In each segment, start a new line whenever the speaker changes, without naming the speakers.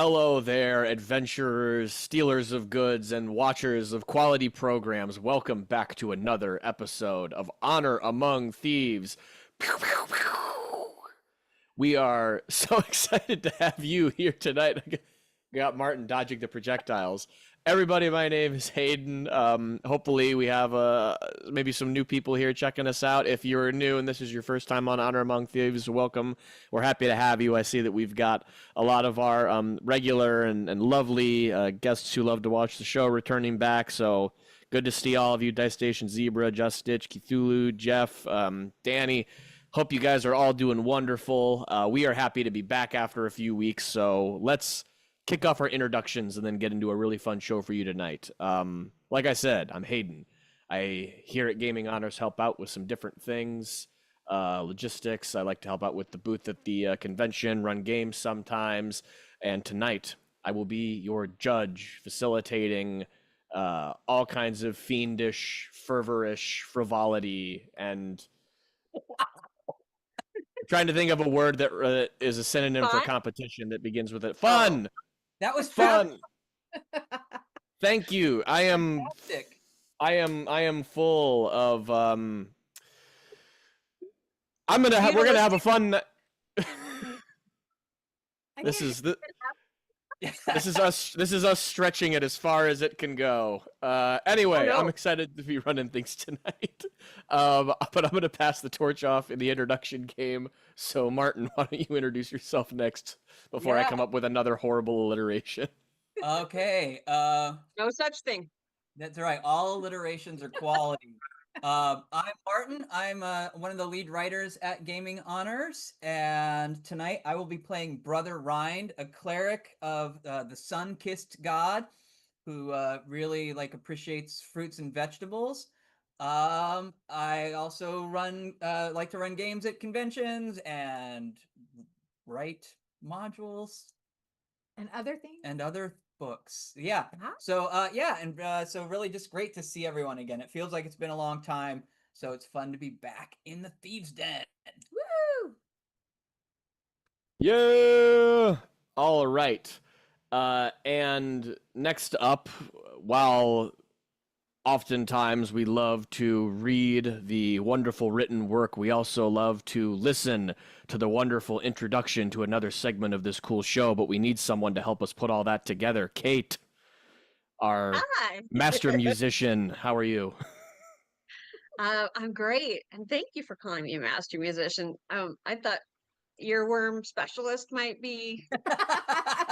hello there, adventurers, stealers of goods, and watchers of quality programs. Welcome back to another episode of Honor Among Thieves. Pew, pew, pew. We are so excited to have you here tonight. Got Martin dodging the projectiles. Everybody, my name is Hayden. Hopefully, we have maybe some new people here checking us out. If you're new and this is your first time on Honor Among Thieves, welcome. We're happy to have you. I see that we've got a lot of our regular and lovely guests who love to watch the show returning back. So good to see all of you: Dice Station Zebra, Just Stitch, Cthulhu, Jeff, Danny. Hope you guys are all doing wonderful. We are happy to be back after a few weeks. So let's kick off our introductions and then get into a really fun show for you tonight. Like I said, I'm Hayden. I here at Gaming Honors help out with some different things, logistics. I like to help out with the booth at the convention, run games sometimes. And tonight, I will be your judge, facilitating all kinds of fiendish, fervorish frivolity, and trying to think of a word that is a synonym for
Fun?
competition that begins with it. Fun!
That was
Fun. Thank you.
fantastic.
I am full of we're gonna have a fun. This is us stretching it as far as it can go. Anyway,
Oh, no.
I'm excited to be running things tonight. But I'm gonna pass the torch off in the introduction game. So Martin, why don't you introduce yourself next before I
Yeah.
come up with another horrible alliteration?
Okay,
No such thing.
that's right. All alliterations are quality. I'm Martin. I'm one of the lead writers at Gaming Honors, and tonight I will be playing Brother Rind, a cleric of the sun-kissed god, who really appreciates fruits and vegetables. I also like to run games at conventions and write modules
and other things.
and other books. Yeah.
Uh-huh.
So so really just great to see everyone again. It feels like it's been a long time, so it's fun to be back in the Thieves' Den.
Woo!
Yeah. All right. And next up, while oftentimes we love to read the wonderful written work, we also love to listen to the wonderful introduction to another segment of this cool show, but we need someone to help us put all that together. Kate, our
Hi.
master musician, how are you?
I'm great, and thank you for calling me a master musician. I thought earworm specialist might be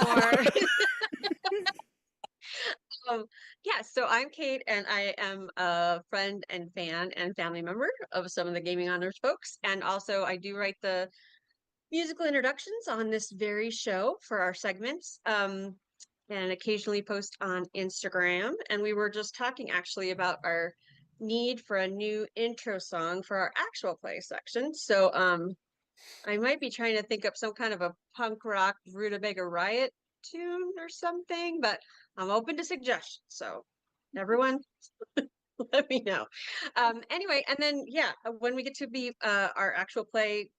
more. Yeah, so I'm Kate, and I am a friend and fan and family member of some of the Gaming Honors folks, and also I do write the musical introductions on this very show for our segments. And occasionally post on Instagram. And we were just talking actually about our need for a new intro song for our actual play section. So I might be trying to think up some kind of a punk rock Rutabaga Riot tune or something, but I'm open to suggestions. So everyone let me know. Anyway, and then yeah, when we get to be our actual play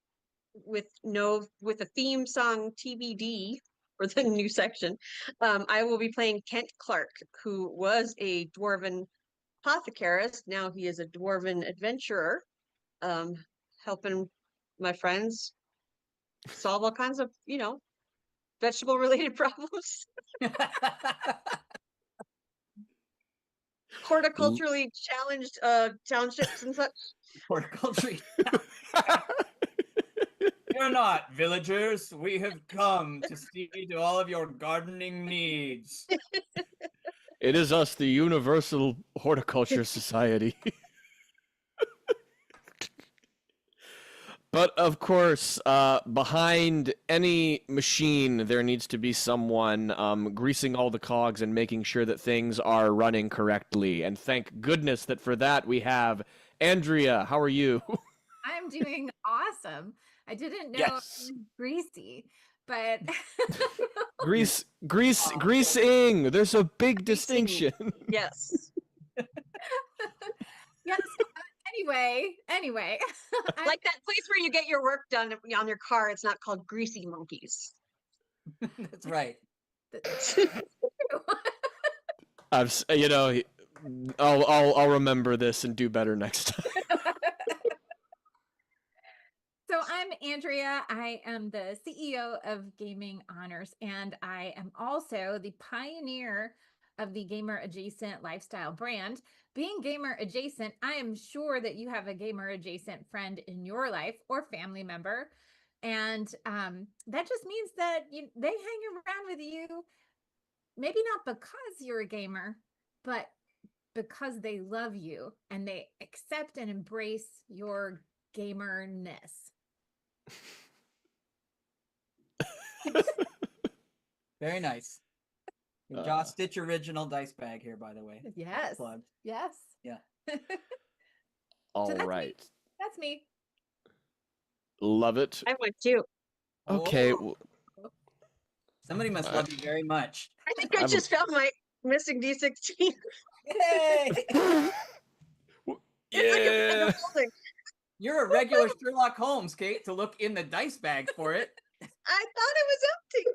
with a theme song TBD for the new section, I will be playing Kent Clark, who was a dwarven apothecarist. Now he is a dwarven adventurer, helping my friends solve all kinds of, vegetable related problems, horticulturally challenged townships and such.
Horticulture. Fear not, villagers. We have come to see to all of your gardening needs.
It is us, the Universal Horticulture Society. But of course, behind any machine, there needs to be someone greasing all the cogs and making sure that things are running correctly. And thank goodness that for that we have Andrea. How are you?
I'm doing awesome. I didn't know it
Yes.
was greasy, but
Greasing. There's a big
Greasing.
distinction.
Yes.
yes. Anyway,
Like that place where you get your work done on your car, it's not called Greasy Monkeys.
That's right.
You know, I'll remember this and do better next time.
So I'm Andrea. I am the CEO of Gaming Honors, and I am also the pioneer of the gamer adjacent lifestyle brand. Being gamer adjacent, I am sure that you have a gamer adjacent friend in your life or family member. And that just means that they hang around with you, maybe not because you're a gamer, but because they love you and they accept and embrace your gamerness.
Very nice. The Joss Stitch original dice bag here, by the way.
Yes.
Plugged.
Yes.
Yeah.
All
that's
right.
Me. That's me.
Love it.
I would too.
Okay.
Oh, somebody must love you very much.
I think I just found my missing D16.
Yay!
It's like it's in
Yeah.
the building.
You're a regular Sherlock Holmes, Kate, to look in the dice bag for it.
I thought it was empty.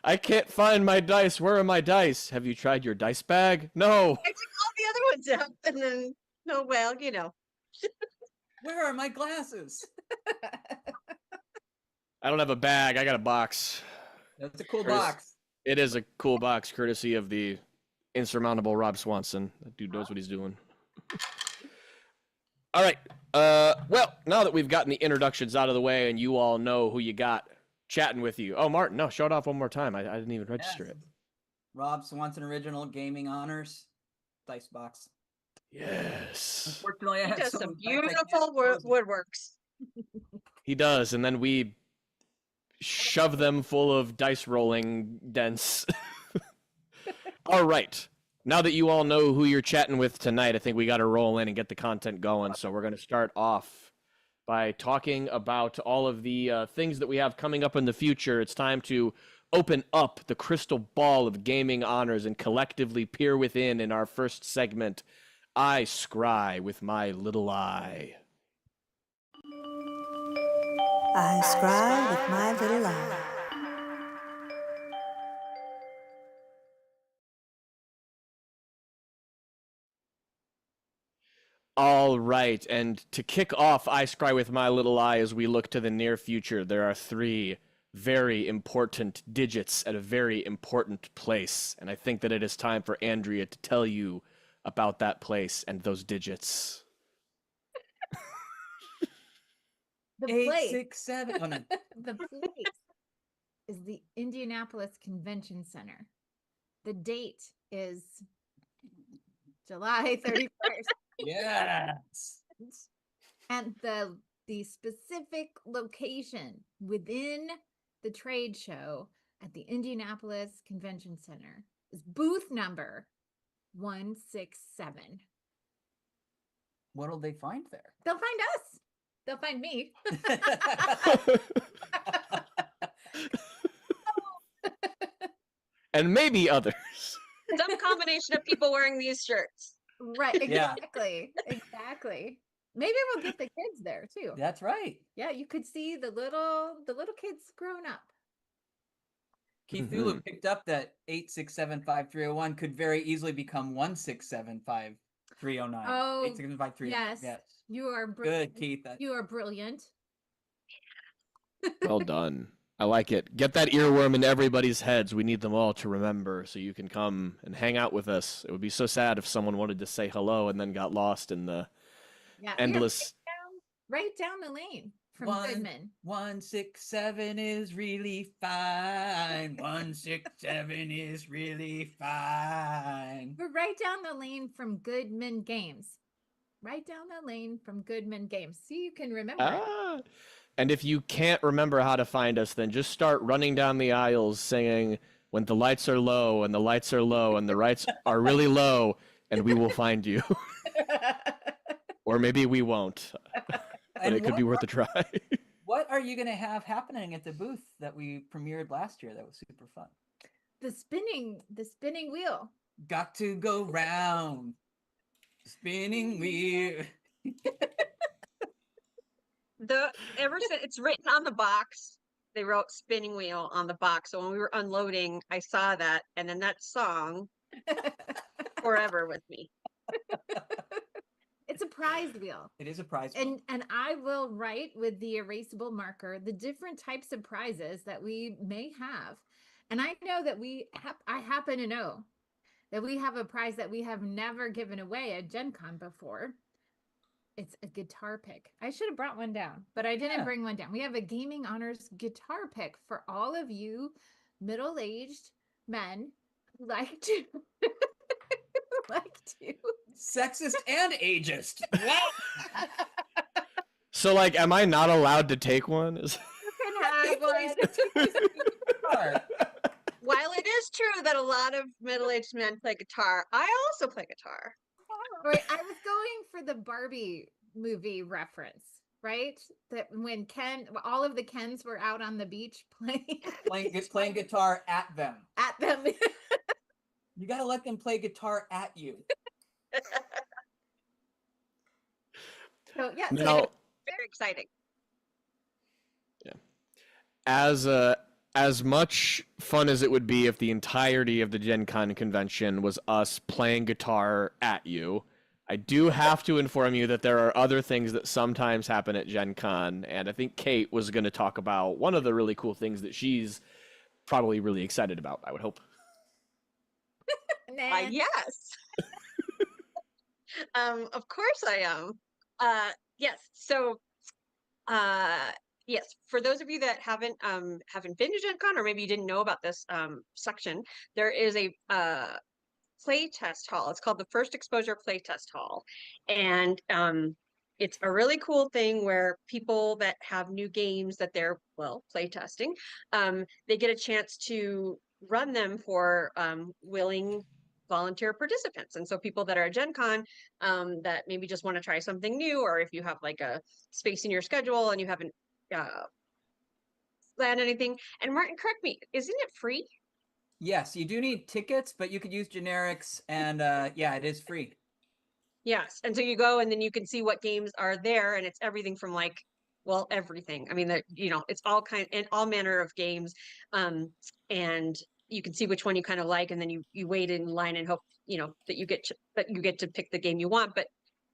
I can't find my dice. Where are my dice? Have you tried your dice bag? No.
I took all the other ones out, and then well, you know.
Where are my glasses?
I don't have a bag. I got a box.
That's a cool
Chris.
box.
It is a cool box, courtesy of the insurmountable Rob Swanson. That dude knows what he's doing. All right. Well, now that we've gotten the introductions out of the way and you all know who you got chatting with you. Oh, Martin, no, show it off one more time. I didn't even register it.
Rob Swanson original Gaming Honors dice box.
Yes.
Unfortunately, I
He
have
does
so
some
many dice I can't
beautiful
close it.
woodworks.
He does, and then we shove them full of dice rolling dents. All right. Now that you all know who you're chatting with tonight, I think we got to roll in and get the content going. So we're going to start off by talking about all of the things that we have coming up in the future. It's time to open up the crystal ball of gaming honors and collectively peer within in our first segment, I Scry with my little eye.
I scry with my little eye.
All right, and to kick off I Scry with my little eye as we look to the near future, there are 3 very important digits at a very important place, and I think that it is time for Andrea to tell you about that place and those digits.
The
867. Oh, no.
the place is the Indianapolis Convention Center. The date is July 31st.
Yes.
And the specific location within the trade show at the Indianapolis Convention Center is booth number 167.
What'll they find there?
They'll find us. They'll find me.
And maybe others.
Some combination of people wearing these shirts.
Right.
Yeah.
Exactly. Exactly. Maybe we'll get the kids there too.
That's right.
Yeah, you could see the little kids grown up.
Keith Thulu picked up that 8675301 could very easily become 1675309.
Oh,
86753.
yes.
Yes.
You are
Good, Keith.
You are brilliant.
Well done. I like it. Get that earworm in everybody's heads. We need them all to remember so you can come and hang out with us. It would be so sad if someone wanted to say hello and then got lost in the endless...
Right down the lane from Goodman.
167 is really fine. 167 is really fine.
We're right down the lane from Goodman Games. Right down the lane from Goodman Games. See, you can remember.
And if you can't remember how to find us, then just start running down the aisles singing, when the lights are low and the lights are low and the lights are really low, and we will find you. Or maybe we won't. But it could be worth a try.
What are you going to have happening at the booth that we premiered last year that was super fun?
The spinning wheel.
Got to go round. Spinning wheel.
Ever since it's written on the box, they wrote spinning wheel on the box. So when we were unloading, I saw that, and then that song forever with me.
It's a prize wheel.
It is a prize wheel.
And I will write with the erasable marker the different types of prizes that we may have. And I know that I happen to know that we have a prize that we have never given away at Gen Con before. It's a guitar pick. I should have brought one down, but I didn't bring one down. We have a Gaming Honors guitar pick for all of you middle-aged men who like to
Sexist and ageist. Wow.
So, like, am I not allowed to take one?
You can have one.
While it is true that a lot of middle-aged men play guitar, I also play guitar.
Wait, I was going for the Barbie movie reference, right? That when all of the Kens were out on the beach
playing guitar at them.
at them.
You got to let them play guitar at you.
So yeah,
Now,
Very exciting.
as much fun as it would be if the entirety of the Gen Con convention was us playing guitar at you, I do have to inform you that there are other things that sometimes happen at Gen Con, and I think Kate was going to talk about one of the really cool things that she's probably really excited about, I would hope.
nah.
Yes. Of course I am. Yes. So, yes, for those of you that haven't been to Gen Con, or maybe you didn't know about this section, there is a play test hall. It's called the First Exposure Play Test Hall, and it's a really cool thing where people that have new games that they're play testing, they get a chance to run them for willing volunteer participants. And so people that are at Gen Con that maybe just want to try something new, or if you have like a space in your schedule and you haven't planned anything. And Martin, correct me, isn't it free?
Yes, you do need tickets, but you could use generics, and yeah, it is free.
Yes. And so you go and then you can see what games are there, and it's everything from like, everything. I mean, it's all manner of games. And you can see which one you kind of like, and then you wait in line and hope, that you get to pick the game you want. But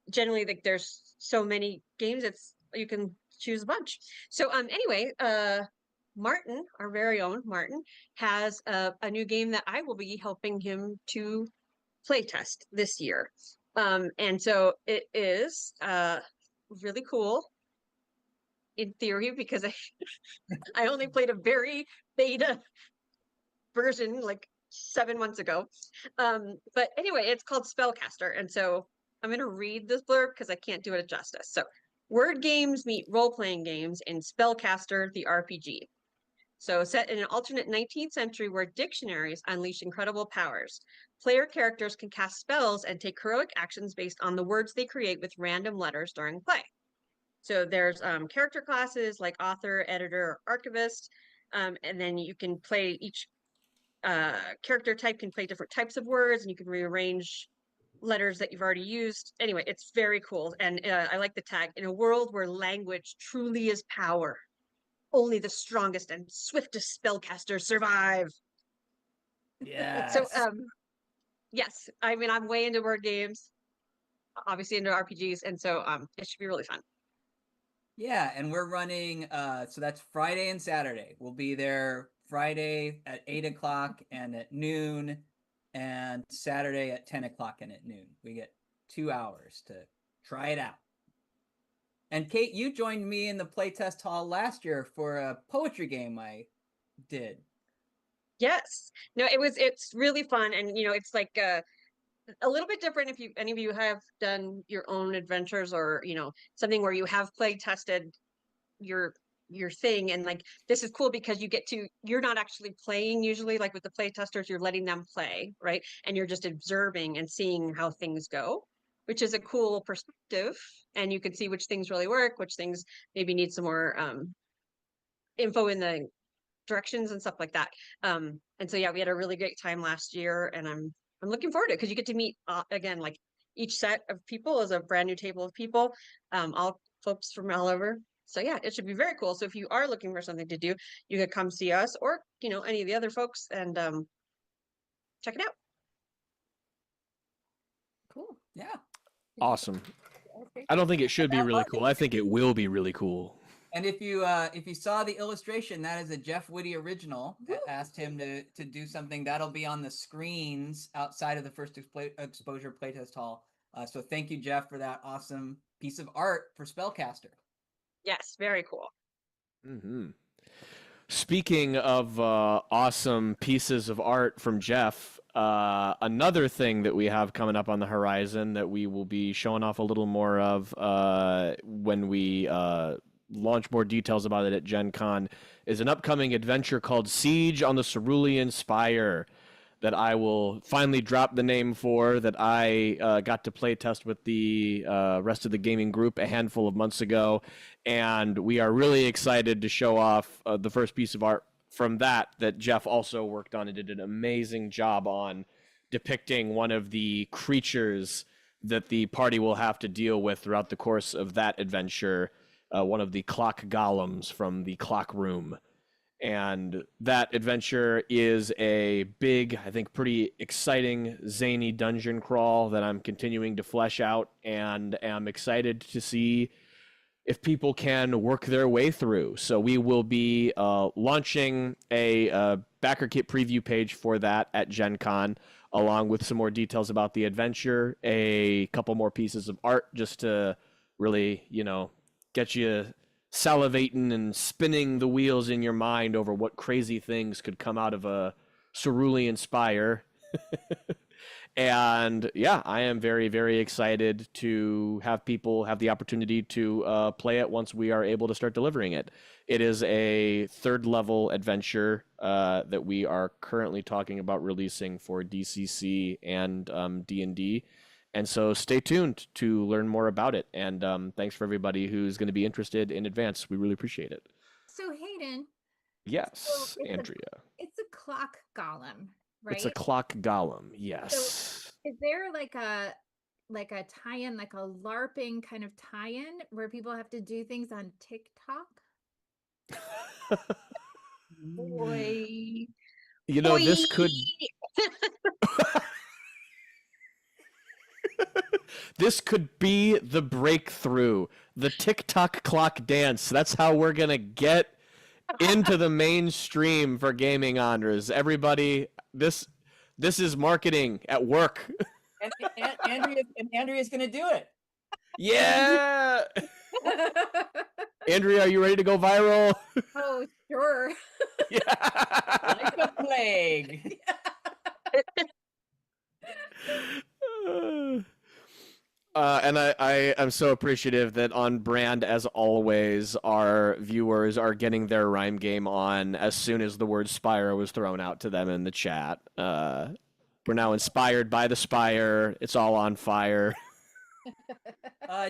generally, like, there's so many games, you can choose a bunch. So anyway, Martin, our very own Martin, has a new game that I will be helping him to play test this year. And so it is really cool in theory, because I only played a very beta version like 7 months ago. But anyway, it's called Spellcaster. And so I'm going to read this blurb because I can't do it justice. So, word games meet role-playing games in Spellcaster, the RPG. So, set in an alternate 19th century where dictionaries unleash incredible powers, player characters can cast spells and take heroic actions based on the words they create with random letters during play. So there's character classes like author, editor, or archivist, and then you can play each character type can play different types of words, and you can rearrange letters that you've already used. Anyway, it's very cool, and I like the tag. In a world where language truly is power, only the strongest and swiftest spellcasters survive.
Yes.
So, yes, I mean, I'm way into word games, obviously into RPGs, and so it should be really fun.
Yeah, and we're running, so that's Friday and Saturday. We'll be there Friday at 8 o'clock and at noon, and Saturday at 10 o'clock and at noon. We get 2 hours to try it out. And Kate, you joined me in the playtest hall last year for a poetry game I did.
Yes. No, it's really fun, and it's like a little bit different if any of you have done your own adventures, or something where you have play tested your thing, and like, this is cool because you're not actually playing. Usually, like with the play testers, you're letting them play, right? And you're just observing and seeing how things go, which is a cool perspective, and you can see which things really work, which things maybe need some more info in the directions and stuff like that. And so yeah, we had a really great time last year, and I'm looking forward to it because you get to meet again, like, each set of people is a brand new table of people, all folks from all over. So yeah, it should be very cool. So if you are looking for something to do, you could come see us or, any of the other folks and check it out.
Cool. Yeah.
Awesome.
Okay.
I don't think it should be
That
really
was
cool. I think it will be really cool.
And if you saw the illustration, that is a Jeff Whitty original. Asked him to do something that'll be on the screens outside of the first exposure playtest hall. So thank you, Jeff, for that awesome piece of art for Spellcaster.
Yes, very cool.
Mm-hmm. Speaking of awesome pieces of art from Jeff, another thing that we have coming up on the horizon that we will be showing off a little more of when we launch more details about it at Gen Con is an upcoming adventure called Siege on the Cerulean Spire that I will finally drop the name for, that I got to play test with the rest of the gaming group a handful of months ago. And we are really excited to show off the first piece of art from that Jeff also worked on and did an amazing job on, depicting one of the creatures that the party will have to deal with throughout the course of that adventure, one of the clock golems from the clock room. And that adventure is a big, I think pretty exciting, zany dungeon crawl that I'm continuing to flesh out and am excited to see if people can work their way through. So we will be launching a backer kit preview page for that at Gen Con, along with some more details about the adventure, a couple more pieces of art just to really, get you salivating and spinning the wheels in your mind over what crazy things could come out of a cerulean spire. And yeah, I am very, very excited to have people have the opportunity to play it once we are able to start delivering it. It is a third level adventure that we are currently talking about releasing for DCC and D&D. And so stay tuned to learn more about it. And thanks for everybody who's going to be interested in advance. We really appreciate it.
So Hayden,
Yes,
it's
Andrea.
it's a clock golem, right?
It's a clock golem. Yes.
Is there like a tie-in, like a LARPing kind of tie-in where people have to do things on TikTok?
Boy.
This could this could be the breakthrough, the TikTok clock dance. That's how we're gonna get into the mainstream for gaming honors. Everybody, this is marketing at work.
And Andrea's going to do it.
Yeah. Andrea, are you ready to go viral?
Oh, sure.
Yeah.
Like the plague.
And I am so appreciative that on brand, as always, our viewers are getting their rhyme game on as soon as the word Spire was thrown out to them in the chat. We're now inspired by the Spire. It's all on fire.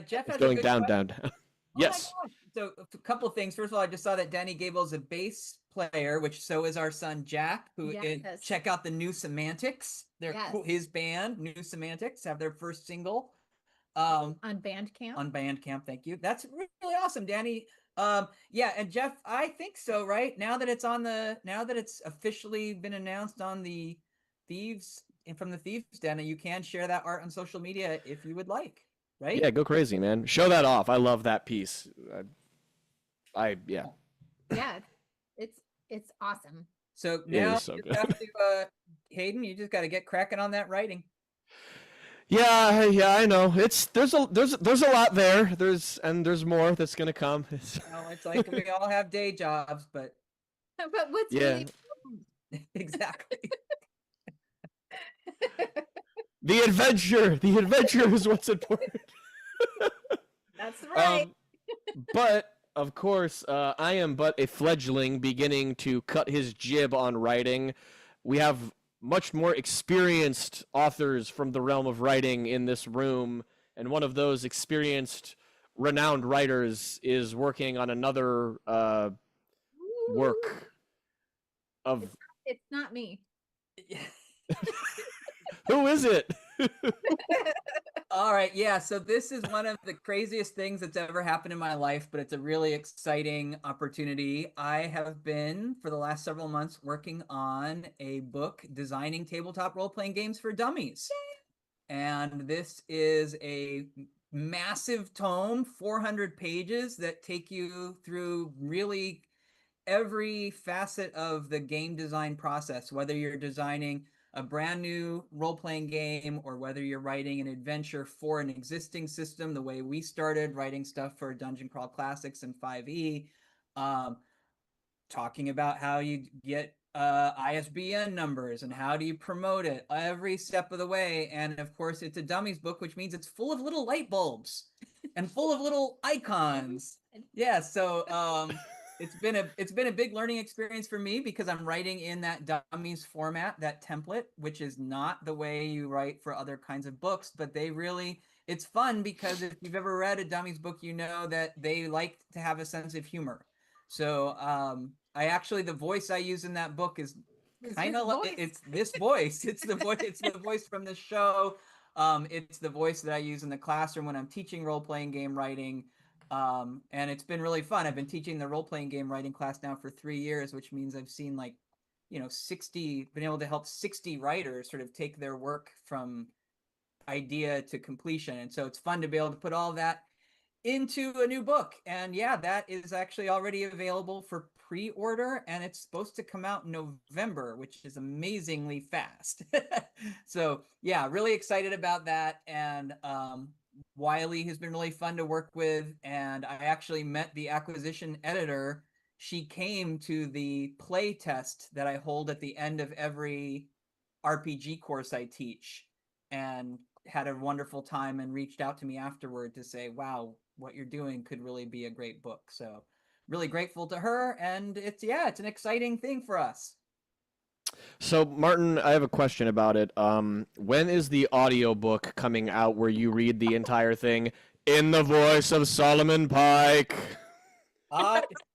Jeff
It's
has
going
a good
down,
question.
down, down.
Oh
Yes.
my gosh. So a couple of things. First of all, I just saw that Danny Gable is a bass player, which so is our son Jack.
Yes.
Check out the New Semantics. They're
Yes.
cool. His band, New Semantics, have their first single.
On Bandcamp.
On Bandcamp, thank you. That's really awesome, Danny. Yeah, and Jeff, I think so, right? Now that it's officially been announced on the Thieves and from the Thieves Den, you can share that art on social media if you would like, right?
Yeah, go crazy, man. Show that off. I love that piece. Yeah.
Yeah, it's awesome.
So
It
now
is so
you
good.
have to, Hayden, you just got to get cracking on that writing.
Yeah, I know. There's a lot there. There's more that's gonna come.
It's like we all have day jobs, but
But what's
Yeah.
really
exactly.
The adventure is what's important.
That's right.
But of course, I am but a fledgling beginning to cut his jib on writing. We have much more experienced authors from the realm of writing in this room, and one of those experienced, renowned writers is working on another work of.
It's not me.
Who is it?
All right, yeah. So this is one of the craziest things that's ever happened in my life, but it's a really exciting opportunity. I have been, for the last several months, working on a book designing tabletop role-playing games for dummies. And this is a massive tome, 400 pages that take you through really every facet of the game design process, whether you're designing a brand new role-playing game or whether you're writing an adventure for an existing system, the way we started writing stuff for Dungeon Crawl Classics and 5e, um, talking about how you get ISBN numbers and how do you promote it every step of the way. And of course, it's a dummies book, which means it's full of little light bulbs and full of little icons. Yeah, so it's been a big learning experience for me because I'm writing in that dummies format, that template, which is not the way you write for other kinds of books, but it's fun because if you've ever read a dummies book, you know that they like to have a sense of humor. So the voice I use in that book is kind of like it's this voice. It's the voice from the show. It's the voice that I use in the classroom when I'm teaching role-playing game writing. And it's been really fun. I've been teaching the role-playing game writing class now for 3 years, which means I've seen been able to help 60 writers sort of take their work from idea to completion. And so it's fun to be able to put all that into a new book. And yeah, that is actually already available for pre-order, and it's supposed to come out in November, which is amazingly fast. So yeah, really excited about that. And Wiley has been really fun to work with, and I actually met the acquisition editor. She came to the play test that I hold at the end of every RPG course I teach, and had a wonderful time and reached out to me afterward to say, wow, what you're doing could really be a great book. So really grateful to her, and it's an exciting thing for us.
So, Martin, I have a question about it. When is the audiobook coming out where you read the entire thing in the voice of Solomon Pike?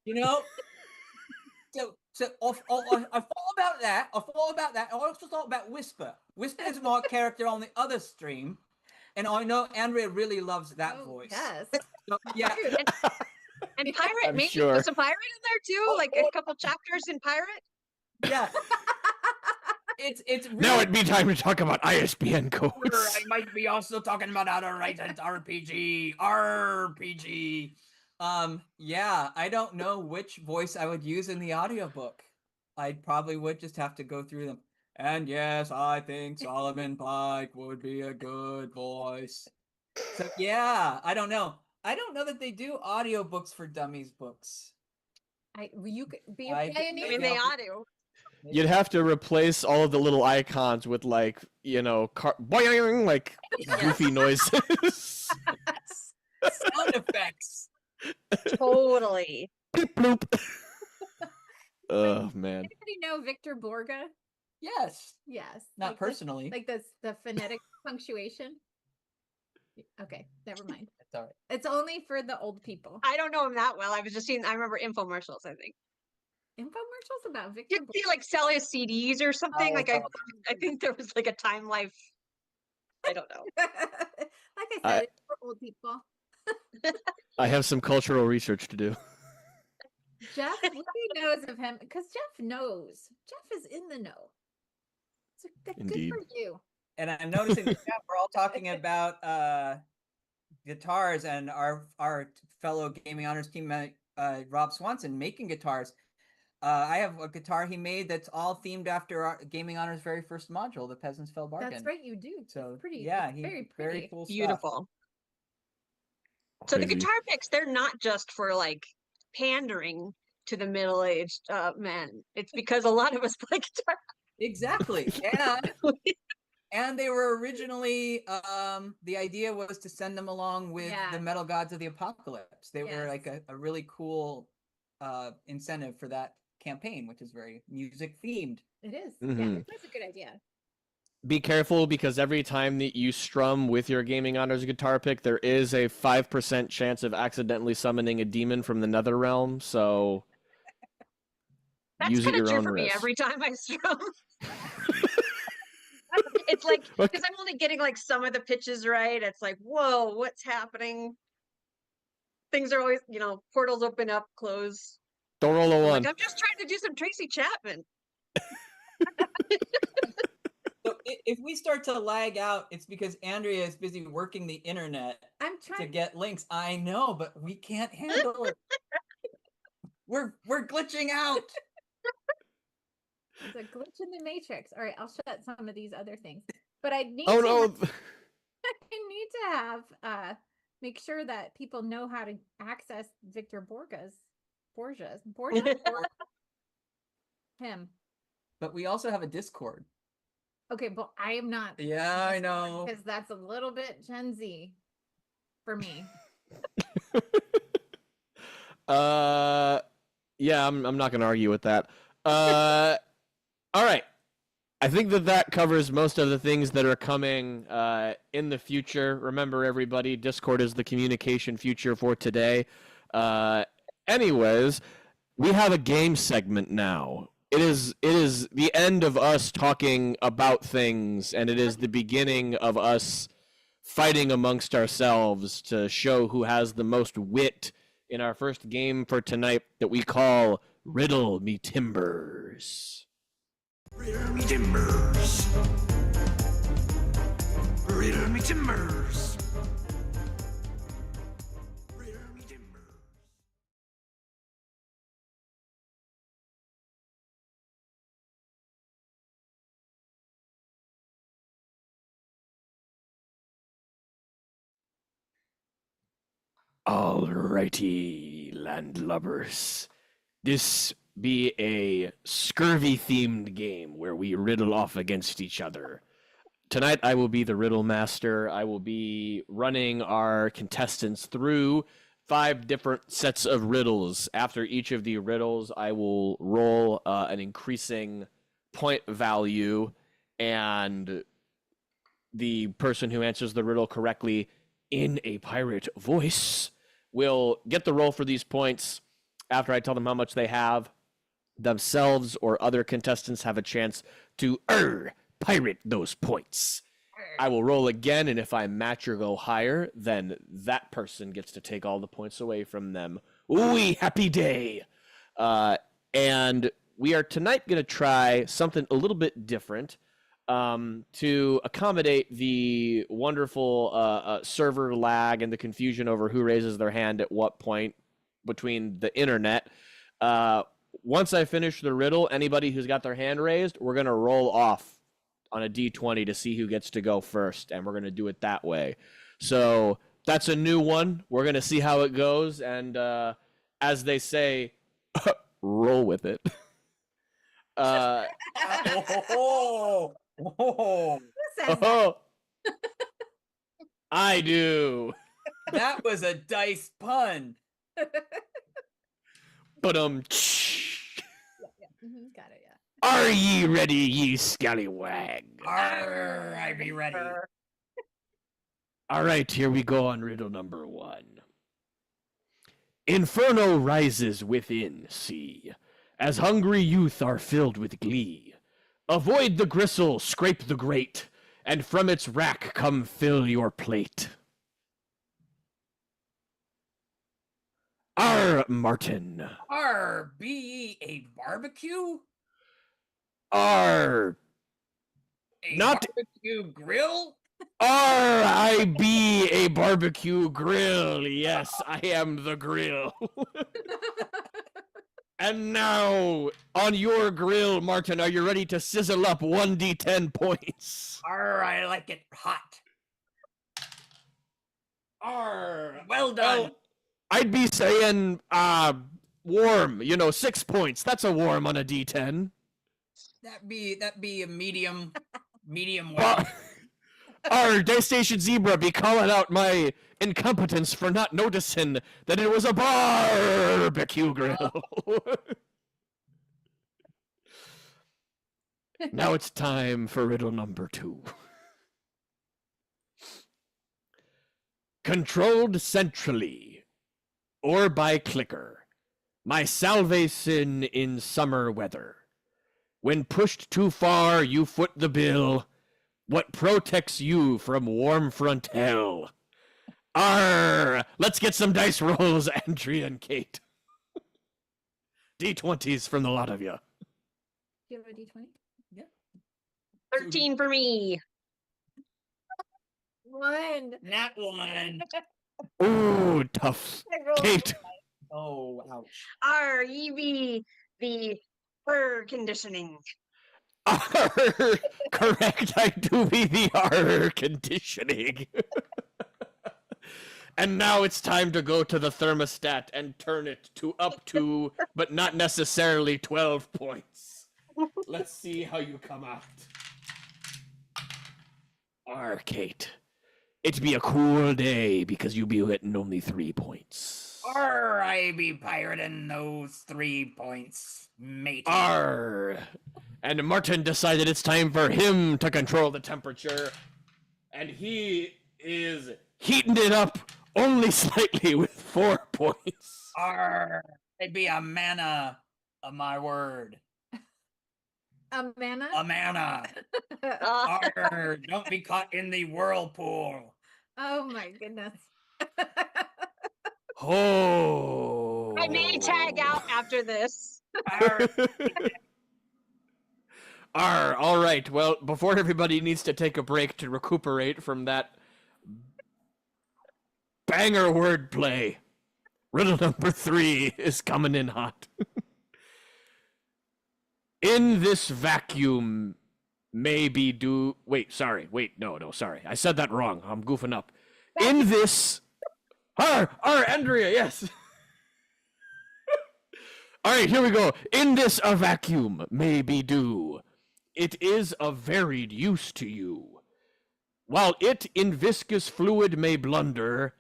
You know, so I thought about that. I also thought about Whisper. Whisper is my character on the other stream, and I know Andrea really loves that voice.
Yes.
So, yeah.
And Pirate,
I'm
maybe
sure.
was a pirate in there too, like a couple chapters in Pirate.
Yeah. It's really,
Now it'd be time to talk about ISBN codes.
I might be also talking about how to write an RPG. Yeah, I don't know which voice I would use in the audiobook. I probably would just have to go through them. And yes, I think Solomon Pike would be a good voice. So yeah, I don't know. I don't know that they do audiobooks for dummies books.
You could be a
I-
pioneer.
I mean, they ought to.
You'd have to replace all of the little icons with boing, like goofy noises.
Sound effects.
Totally.
Bloop, bloop. Oh man.
Anybody know Victor Borga?
Yes,
Yes.
not
like
personally.
The phonetic punctuation. Okay, never mind.
That's all right.
It's only for the old people.
I don't know him that well. I was just seeing. I remember infomercials. I think
Infomercials about Victor
did he like sell his CDs or something?
Oh,
I think there was like a Time Life. I don't know.
Like I said, it's for old people.
I have some cultural research to do.
Jeff, what do you knows of him? Because Jeff knows. Jeff is in the know. So good
Indeed.
for you.
And I'm noticing that we're all talking about guitars, and our fellow Gaming Honors teammate Rob Swanson making guitars. I have a guitar he made that's all themed after our Gaming Honors' very first module, the Peasants Fell Bargain.
That's right, you do.
So
It's pretty.
yeah,
it's
he
very pretty.
very cool stuff.
Beautiful. So the
Crazy.
guitar picks, they're not just for like pandering to the middle-aged men. It's because a lot of us play guitar.
Exactly. And they were originally the idea was to send them along with the
Yes.
Metal Gods of the Apocalypse. They were
Yes.
like a really cool incentive for that campaign, which is very music themed.
It is.
Mhm.
Yeah, that's a good idea.
Be careful because every time that you strum with your Gaming Honors guitar pick, there is a 5% chance of accidentally summoning a demon from the Nether Realm. So
That's
use it
kind of
your
true
own
for me
risk.
every time I strum. It's like,
What-
because I'm only getting like some of the pitches right. It's like, whoa, what's happening? Things are always, portals open up, close.
Don't roll a
I'm
one.
like, I'm just trying to do some Tracy Chapman.
So if we start to lag out, it's because Andrea is busy working the internet
I'm
to
trying.
get links. I know, but we can't handle it. We're glitching out.
It's a glitch in the matrix. All right, I'll shut some of these other things. But I need
Oh
to
no!
I need to have make sure that people know how to access Victor Borgia him.
But we also have a Discord.
Okay, but I am not.
Yeah, I know.
Because that's a little bit Gen Z for me.
Yeah, I'm not gonna argue with that. All right. I think that covers most of the things that are coming in the future. Remember, everybody, Discord is the communication future for today. Anyways, we have a game segment now. It is the end of us talking about things, and it is the beginning of us fighting amongst ourselves to show who has the most wit in our first game for tonight that we call Riddle Me Timbers.
Riddle me timbers. Riddle me timbers. Riddle me timbers.
Alrighty, landlubbers. This be a scurvy-themed game where we riddle off against each other. Tonight I will be the riddle master. I will be running our contestants through 5 different sets of riddles. After each of the riddles, I will roll an increasing point value, and the person who answers the riddle correctly in a pirate voice will get the roll for these points. After I tell them how much they have, themselves or other contestants have a chance to pirate those points. I will roll again, and if I match or go higher, then that person gets to take all the points away from them. Ooh, happy day! And we are tonight going to try something a little bit different to accommodate the wonderful server lag and the confusion over who raises their hand at what point between the internet. Once I finish the riddle, anybody who's got their hand raised, we're going to roll off on a d20 to see who gets to go first, and we're going to do it that way. So that's a new one. We're going to see how it goes, and as they say, roll with it.
Oh.
Who says that?
Oh, I do.
That was a dice pun.
But
Yeah, got it. Yeah.
are ye ready, ye scallywag?
Arr, I be ready.
All right, here we go on riddle number 1. Inferno rises within, see, as hungry youth are filled with glee. Avoid the gristle, scrape the grate, and from its rack come fill your plate. R. Martin.
Arr, be ye a barbecue?
R.
A
Not-
barbecue grill?
R.I.B. a barbecue grill. Yes, I am the grill. And now, on your grill, Martin, are you ready to sizzle up 1d10 points?
Arr, I like it hot.
R.
Well done.
Well, I'd be saying, warm. 6 points. That's a warm on a d10.
That be a medium well.
Day Station Zebra be calling out my incompetence for not noticing that it was a barbecue grill. Now it's time for riddle number 2. Controlled centrally or by clicker, my salvation in summer weather. When pushed too far, you foot the bill. what protects you from warm front hell? Arr! Let's get some dice rolls, Andrea and Kate. D20s from the lot of you.
Do you have a D20?
13 for me.
1.
Nat 1.
Ooh, tough.
I rolled
Kate.
Oh, ouch.
REV, the air conditioning.
Arr! Correct, I do be the air conditioning. And now it's time to go to the thermostat and turn it to up to, but not necessarily 12 points. Let's see how you come out. Kate. It be a cool day because you be hitting only 3 points.
Arr, I be pirating those 3 points, mate.
Arr! And Martin decided it's time for him to control the temperature. And he is heating it up only slightly with 4 points.
Arr, I be a mana of my word.
A mana?
A mana. Arr, don't be caught in the whirlpool.
Oh my goodness.
Oh.
I may tag out after this.
Arr,
All right. Well, before everybody needs to take a break to recuperate from that banger wordplay, riddle number 3 is coming in hot. In this vacuum may be do. Wait, sorry. No, sorry. I said that wrong. I'm goofing up. In this. Andrea, yes. All right, here we go. In this a vacuum may be due. It is of varied use to you. While it in viscous fluid may blunder,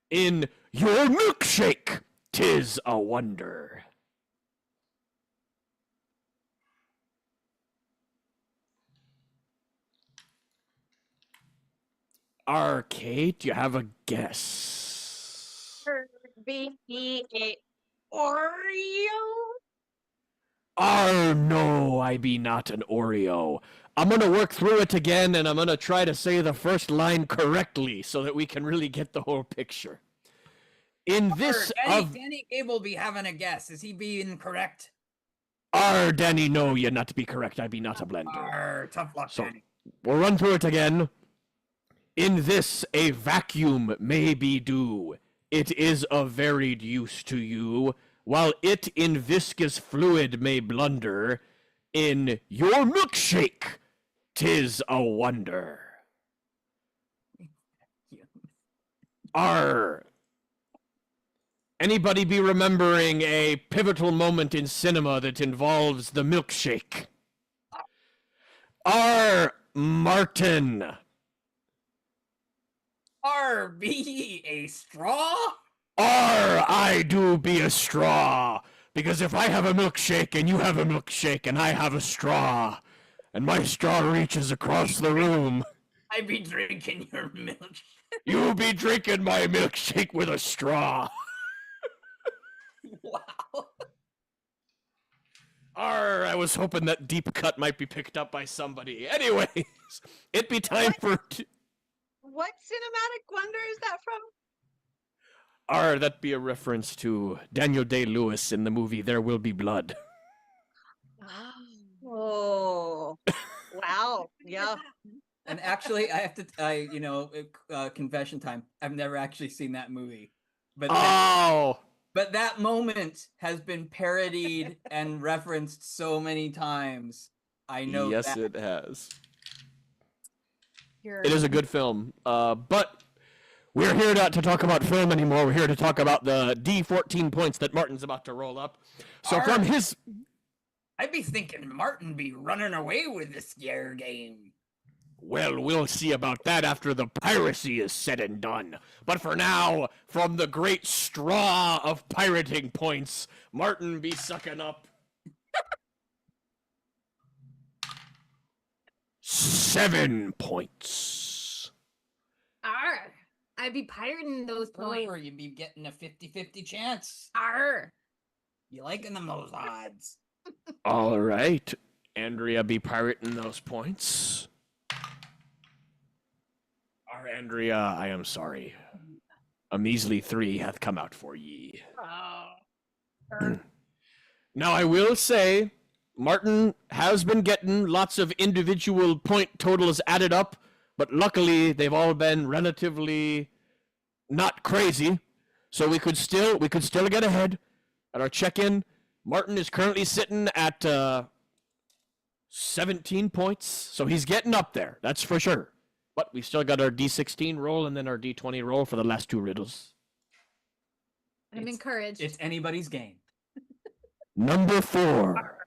in your milkshake 'tis a wonder. Kate, you have a guess?
Be a Oreo.
No, I be not an Oreo. I'm gonna work through it again, and I'm gonna try to say the first line correctly so that we can really get the whole picture. In this
Danny Gable be having a guess. Is he being correct?
Danny, no, you're not to be correct. I be not a blender.
Arr, tough luck,
So-
Danny.
We'll run through it again. In this a vacuum may be due. It is of varied use to you. While it in viscous fluid may blunder, in your milkshake 'tis a wonder. Anybody be remembering a pivotal moment in cinema that involves the milkshake? Martin.
Arr, be ye a straw?
I do be a straw. Because if I have a milkshake and you have a milkshake and I have a straw, and my straw reaches across the room,
I be drinking your milk.
you be drinking my milkshake with a straw.
Wow.
I was hoping that deep cut might be picked up by somebody. Anyways, it be time for...
What cinematic wonder is that from?
That be a reference to Daniel Day-Lewis in the movie There Will Be Blood.
Oh, wow. Yeah.
And actually, I have to, confession time. I've never actually seen that movie. But that moment has been parodied and referenced so many times. I know
yes,
that.
it has.
You're-
It is a good film. But we're here not to talk about film anymore. We're here to talk about the D14 points that Martin's about to roll up. So from his...
I'd be thinking Martin be running away with this year game.
Well, we'll see about that after the piracy is said and done. But for now, from the great straw of pirating points, Martin be sucking up 7 points.
Arr! I'd be pirating those points.
Or you'd be getting a 50-50 chance.
Arr!
You liking them those odds?
All right. Andrea be pirating those points. Our Andrea, I am sorry. A measly 3 hath come out for ye. Now I will say, Martin has been getting lots of individual point totals added up, but luckily they've all been relatively not crazy, so we could still get ahead. At our check-in, Martin is currently sitting at 17 points, so he's getting up there. That's for sure. But we still got our D16 roll and then our D20 roll for the last 2 riddles.
I'm encouraged.
It's anybody's game.
Number 4.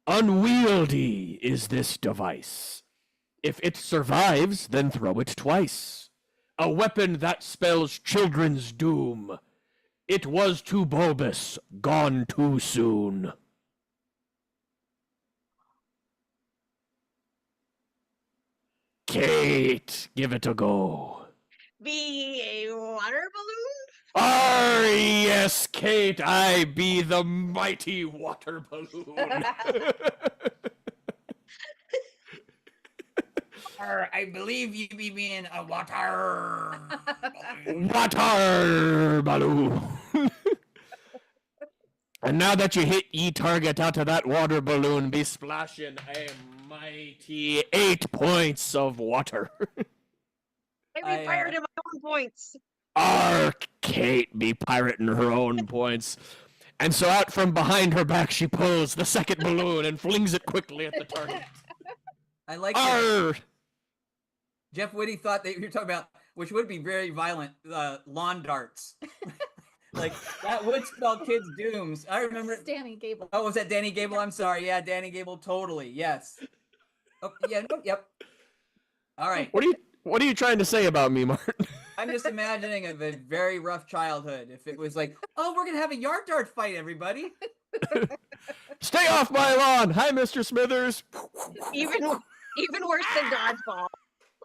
Unwieldy is this device. If it survives, then throw it twice. A weapon that spells children's doom. It was too bulbous, gone too soon. Kate, give it a go.
Be a water balloon?
Yes, Kate, I be the mighty water balloon.
I believe you be being a water.
Water balloon. And now that you hit E target out of that water balloon, be splashing a mighty 8 points of water.
I be fired in my own points.
Our Kate be pirating her own points. And so out from behind her back she pulls the second balloon and flings it quickly at the target.
I like that.
Arr!
Jeff Whitty thought that you were talking about, which would be very violent, lawn darts. Like, that would spell kids' dooms. I remember.
It's Danny Gable.
Oh, was that Danny Gable? I'm sorry. Yeah, Danny Gable, totally. Yes. Oh, yeah, no, yep. All right.
What are you trying to say about me, Martin?
I'm just imagining a very rough childhood. If it was like, oh, we're going to have a yard dart fight, everybody.
Stay off my lawn! Hi, Mr. Smithers!
Even worse than dodgeball.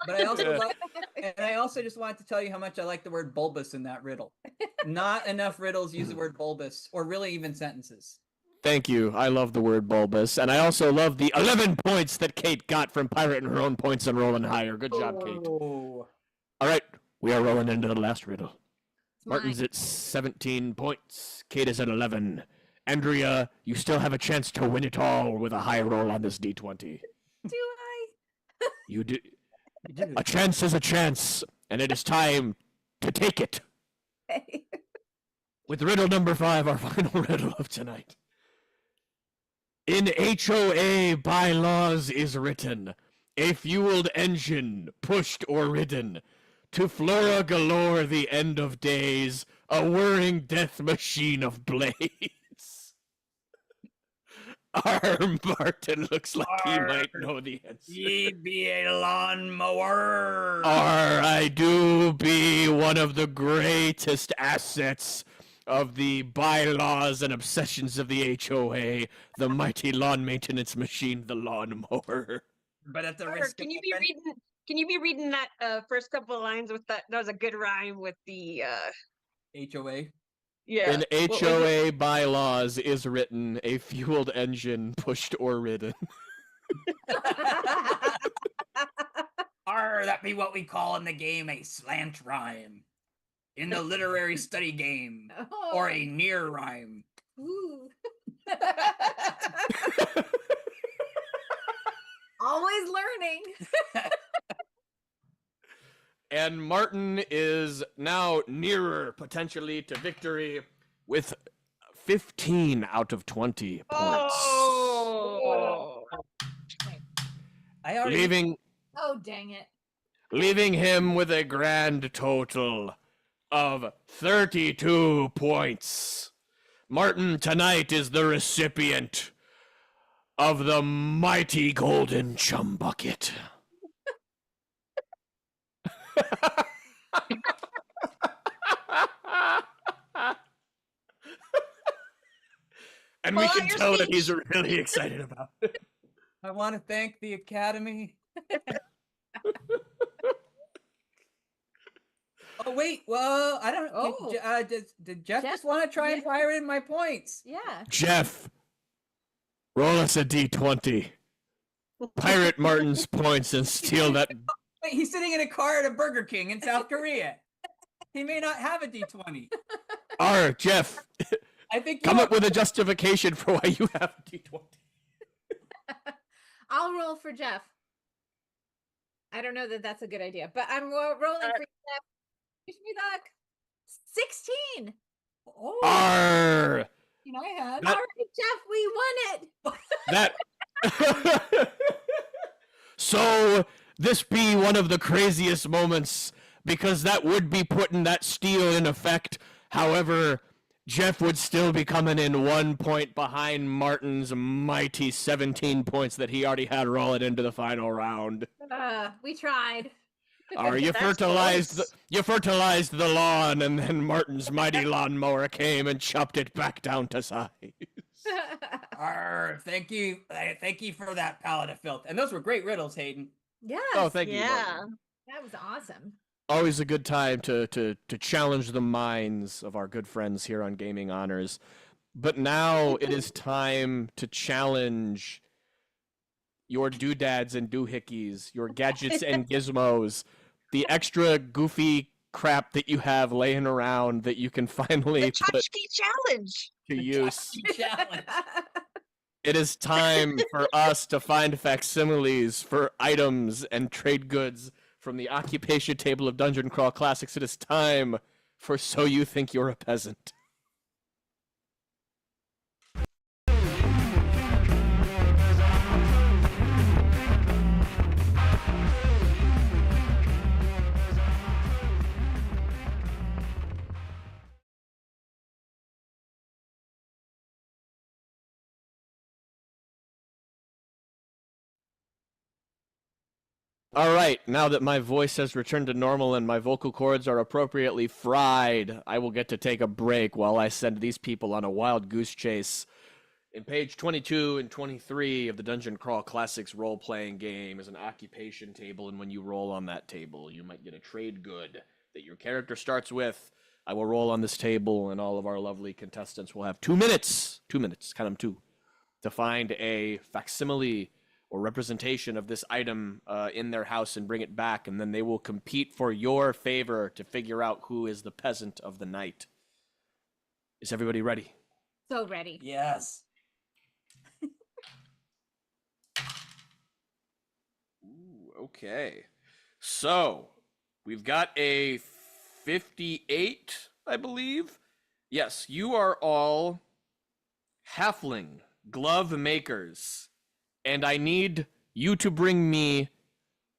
But I also just wanted to tell you how much I like the word bulbous in that riddle. Not enough riddles use the word bulbous, or really even sentences.
Thank you. I love the word bulbous. And I also love the 11 points that Kate got from pirating her own points and rolling higher. Good job, Kate.
Oh.
All right, we are rolling into the last riddle.
It's
Martin's
mine.
at 17 points. Kate is at 11. Andrea, you still have a chance to win it all with a high roll on this D20.
Do I?
You do. A chance is a chance, and it is time to take it. With riddle number 5, our final riddle of tonight. In HOA bylaws is written, a fueled engine, pushed or ridden, to Flora galore the end of days, a whirring death machine of blades. Our Martin looks like he might know the answer.
Ye be a lawnmower.
I do be one of the greatest assets of the bylaws and obsessions of the HOA, the mighty lawn maintenance machine, the lawnmower.
But at the
Carter,
risk
can
of
you be reading that first couple of lines with that? That was a good rhyme with the
HOA.
yeah.
In
What was it?
HOA bylaws is written a fueled engine, pushed or ridden.
That be what we call in the game a slant rhyme. In the literary study game. Or a near rhyme.
Ooh. Always learning.
And Martin is now nearer, potentially, to victory with 15 out of 20 points.
Oh.
I already
Oh, dang it.
Leaving him with a grand total of 32 points. Martin tonight is the recipient of the mighty golden chum bucket. And we
Pull out
can
your
tell that
speech.
he's really excited about it.
I want to thank the Academy. Oh wait, well I don't.
Oh.
Did Jeff
Jeff-
just want to try and
yeah.
fire in my points?
Yeah.
Jeff, roll us a d20. Pirate Martin's points and steal that
He's sitting in a car at a Burger King in South Korea. He may not have a D20.
Jeff,
I think
come up with a justification for why you have a D20.
I'll roll for Jeff. I don't know that that's a good idea, but I'm rolling for Jeff. Wish me luck. 16.
Oh,
Arr!
I had.
That-
All right, Jeff, we won it.
That. So this be one of the craziest moments because that would be putting that steal in effect. However, Jeff would still be coming in 1 point behind Martin's mighty 17 points that he already had rolling into the final round.
We tried.
Or you
That's
fertilized the lawn, and then Martin's mighty lawnmower came and chopped it back down to size.
Arr, thank you for that pallet of filth. And those were great riddles, Hayden.
Yes.
Oh, thank you.
Yeah.
Martin.
That was awesome.
Always a good time to challenge the minds of our good friends here on Gaming Honors. But now it is time to challenge your doodads and doohickeys, your gadgets and gizmos, the extra goofy crap that you have laying around that you can finally
The
put
Tchotchke challenge.
to use.
Challenge.
It is time for us to find facsimiles for items and trade goods from the occupation table of Dungeon Crawl Classics. It is time for So You Think You're a Peasant. All right, now that my voice has returned to normal and my vocal cords are appropriately fried, I will get to take a break while I send these people on a wild goose chase. In page 22 and 23 of the Dungeon Crawl Classics role-playing game is an occupation table, and when you roll on that table, you might get a trade good that your character starts with. I will roll on this table, and all of our lovely contestants will have 2 minutes, count them 2, to find a facsimile or representation of this item in their house and bring it back, and then they will compete for your favor to figure out who is the peasant of the night. Is everybody ready?
So ready.
Yes.
Ooh, okay. So, we've got a 58, I believe. Yes, you are all halfling glove makers. And I need you to bring me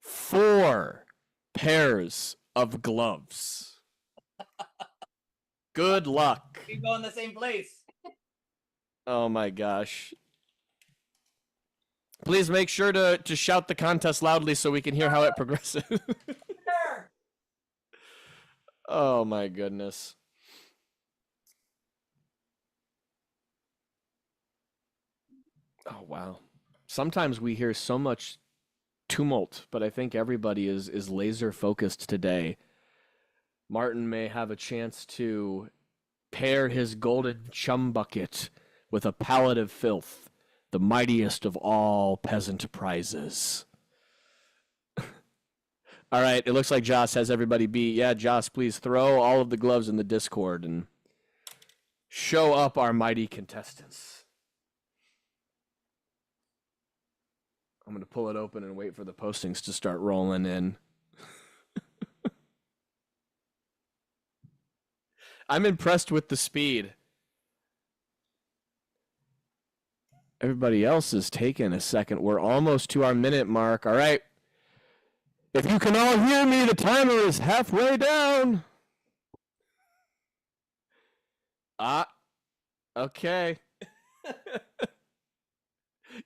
4 pairs of gloves. Good luck.
We go in the same place.
Oh my gosh. Please make sure to shout the contest loudly so we can hear how it progresses.
Sure.
Oh my goodness. Oh wow. Sometimes we hear so much tumult, but I think everybody is laser focused today. Martin may have a chance to pair his golden chum bucket with a pallet of filth, the mightiest of all peasant prizes. All right, it looks like Joss has everybody beat. Yeah, Joss, please throw all of the gloves in the Discord and show up our mighty contestants. I'm going to pull it open and wait for the postings to start rolling in. I'm impressed with the speed. Everybody else is taking a second. We're almost to our minute mark. All right. If you can all hear me, the timer is halfway down. Okay.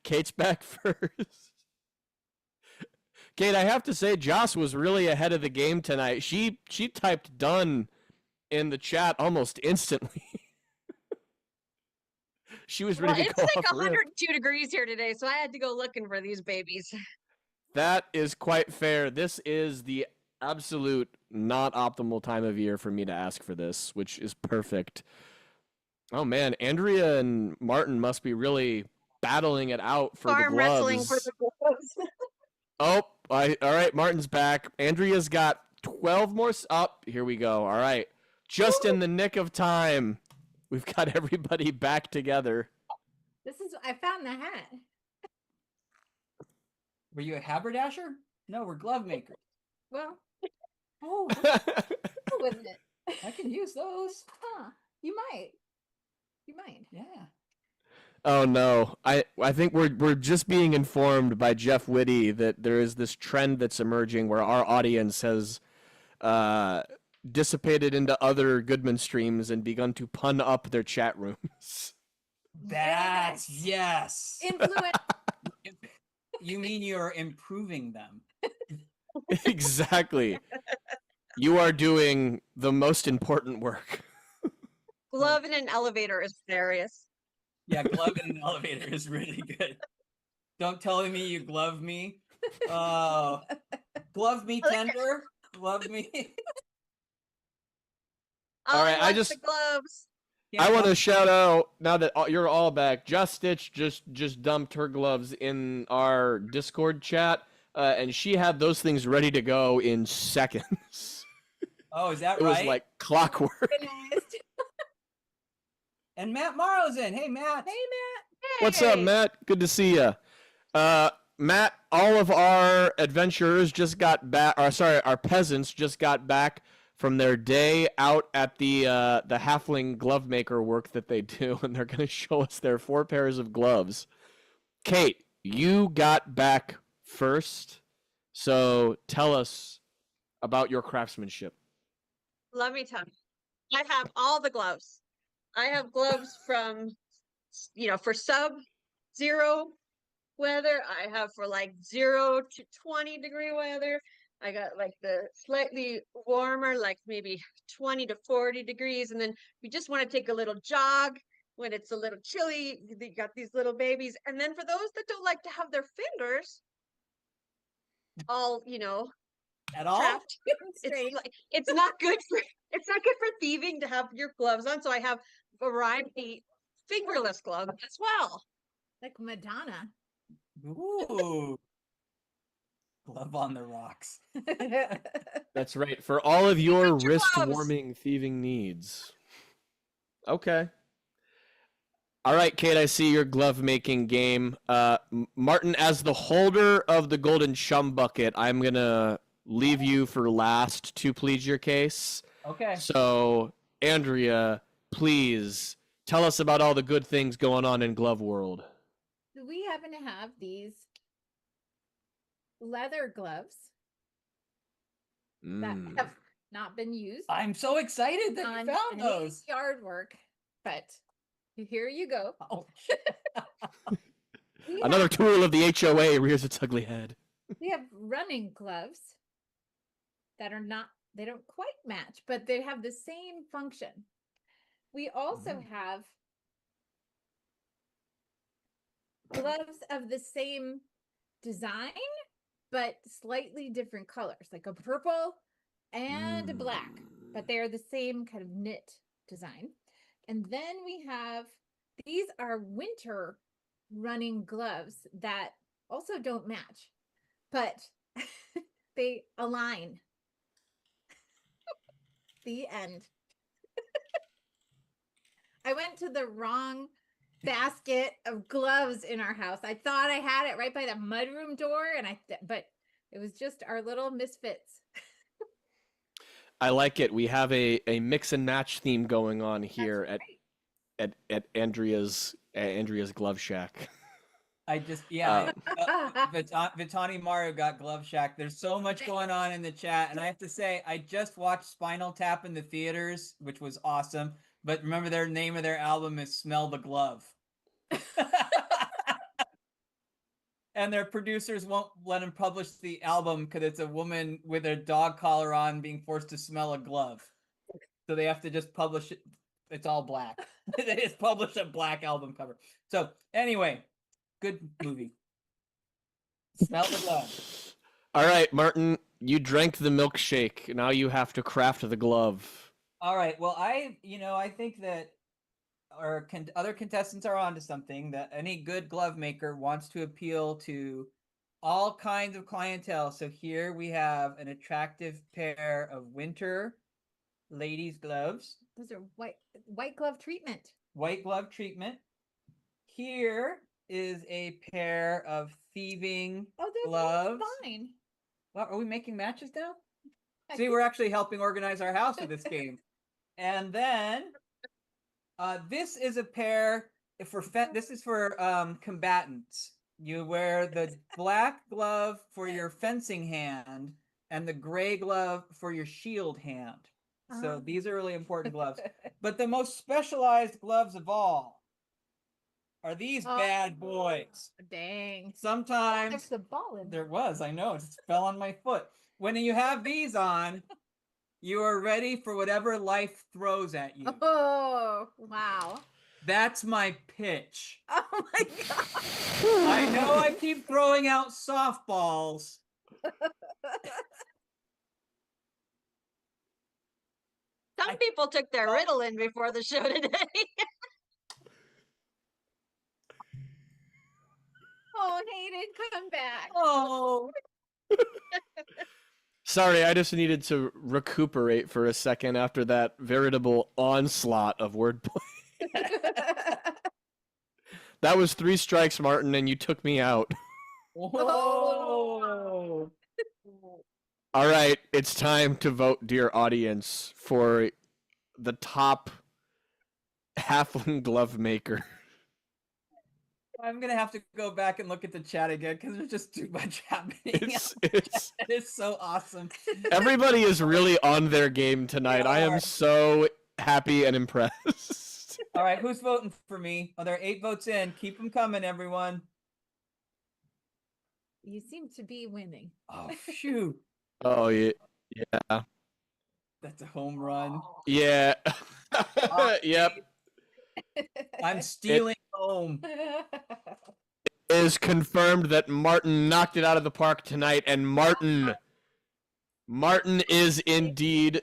Kate's back first. Kate, I have to say, Joss was really ahead of the game tonight. She typed done in the chat almost instantly. She was ready to
It's
go
like
off rip.
102 degrees here today, so I had to go looking for these babies.
That is quite fair. This is the absolute not optimal time of year for me to ask for this, which is perfect. Oh man, Andrea and Martin must be really battling it out for
Arm
the
wrestling
gloves.
for the gloves.
All right, Martin's back. Andrea's got 12 more. Up. Here we go. All right. Just in the nick of time. We've got everybody back together.
I found the hat.
Were you a haberdasher? No, we're glove makers.
Well, oh, with it.
I can use those.
Huh. You might.
Yeah.
Oh no. I think we're just being informed by Jeff Whitty that there is this trend that's emerging where our audience has dissipated into other Goodman streams and begun to pun up their chat rooms.
That's yes.
Influence.
You mean you're improving them?
Exactly. You are doing the most important work.
Glove in an elevator is hilarious.
Yeah, glove in an elevator is really good. Don't tell me you glove me. Oh, glove me tender. Glove me.
All right, I
want
just-
the gloves.
Yeah,
I want to
glove-
shout out now that you're all back. Just Stitch just dumped her gloves in our Discord chat, and she had those things ready to go in seconds.
Oh, is that
It
right?
was like clockwork.
Organized.
And Matt Morrow's in. Hey, Matt.
Hey, Matt.
What's up,
Hey.
Matt? Good to see you. Matt, all of our adventurers just got back. Or sorry, our peasants just got back from their day out at the halfling glove maker work that they do, and they're going to show us their 4 pairs of gloves. Kate, you got back first, so tell us about your craftsmanship.
Let me tell you, I have all the gloves. I have gloves from, for sub-zero weather. I have for like 0 to 20-degree weather. I got like the slightly warmer, like maybe 20 to 40 degrees. And then we just want to take a little jog when it's a little chilly. You got these little babies. And then for those that don't like to have their fingers all,
At all?
trapped,
Straight.
it's not good for thieving to have your gloves on. So I have variety fingerless gloves as well.
Like Madonna.
Ooh. Glove on the rocks.
That's right, for all of your
Got your gloves.
wrist-warming thieving needs. Okay. All right, Kate, I see your glove-making game. Martin, as the holder of the golden chum bucket, I'm going to leave you for last to plead your case.
Okay.
So, Andrea, please tell us about all the good things going on in Glove World.
We happen to have these leather gloves that
Mm.
have not been used
I'm so excited that
on
you found
any
those.
yard work, but here you go.
Oh,
We
Another
have,
tool of the HOA rears its ugly head.
we have running gloves that they don't quite match, but they have the same function. We also have gloves of the same design, but slightly different colors, like a purple and a black, but they are the same kind of knit design. And then we have, these are winter running gloves that also don't match, but they align. The end. I went to the wrong basket of gloves in our house. I thought I had it right by the mudroom door, but it was just our little misfits.
I like it. We have a mix and match theme going on here
That's right.
at Andrea's Glove Shack.
I just Vitani Mario got Glove Shack. There's so much going on in the chat, and I have to say, I just watched Spinal Tap in the theaters, which was awesome. But remember, their name of their album is "Smell the Glove," and their producers won't let them publish the album because it's a woman with a dog collar on being forced to smell a glove. So they have to just publish it. It's all black. They just publish a black album cover. So anyway. Good movie. Smell the glove.
All right, Martin, you drank the milkshake. Now you have to craft the glove.
All right. Well, I think that our other contestants are onto something. That any good glove maker wants to appeal to all kinds of clientele. So here we have an attractive pair of winter ladies' gloves,
Those are white glove treatment.
white glove treatment. Here is a pair of thieving
Oh, those
gloves.
are fine.
Well, are we making matches now?
I
See, we're actually helping organize our house with this game. And then this is a pair for this is for combatants. You wear the black glove for your fencing hand and the gray glove for your shield hand. So
Ah.
these are really important gloves. But the most specialized gloves of all are these
Oh.
bad boys.
Dang.
Sometimes
There's the ball in
there was, I know, it just fell on my foot. When you have these on, you are ready for whatever life throws at you.
Oh, wow.
That's my pitch.
Oh my god.
I know I keep throwing out softballs.
Some people took their Ritalin before the show today.
Oh, Hayden, come back.
Oh,
Sorry, I just needed to recuperate for a second after that veritable onslaught of wordplay. That was 3 strikes, Martin, and you took me out.
whoa.
All right, it's time to vote, dear audience, for the top halfling glove maker.
I'm gonna have to go back and look at the chat again because there's just too much happening.
It's
It's so awesome.
everybody is really on their game tonight. I am
are.
so happy and impressed.
All right, who's voting for me? Oh, there are 8 votes in. Keep them coming, everyone.
You seem to be winning.
Oh, shoot.
Oh yeah,
That's a home run.
yeah. Yep.
I'm stealing home.
It is confirmed that Martin knocked it out of the park tonight, and Martin is indeed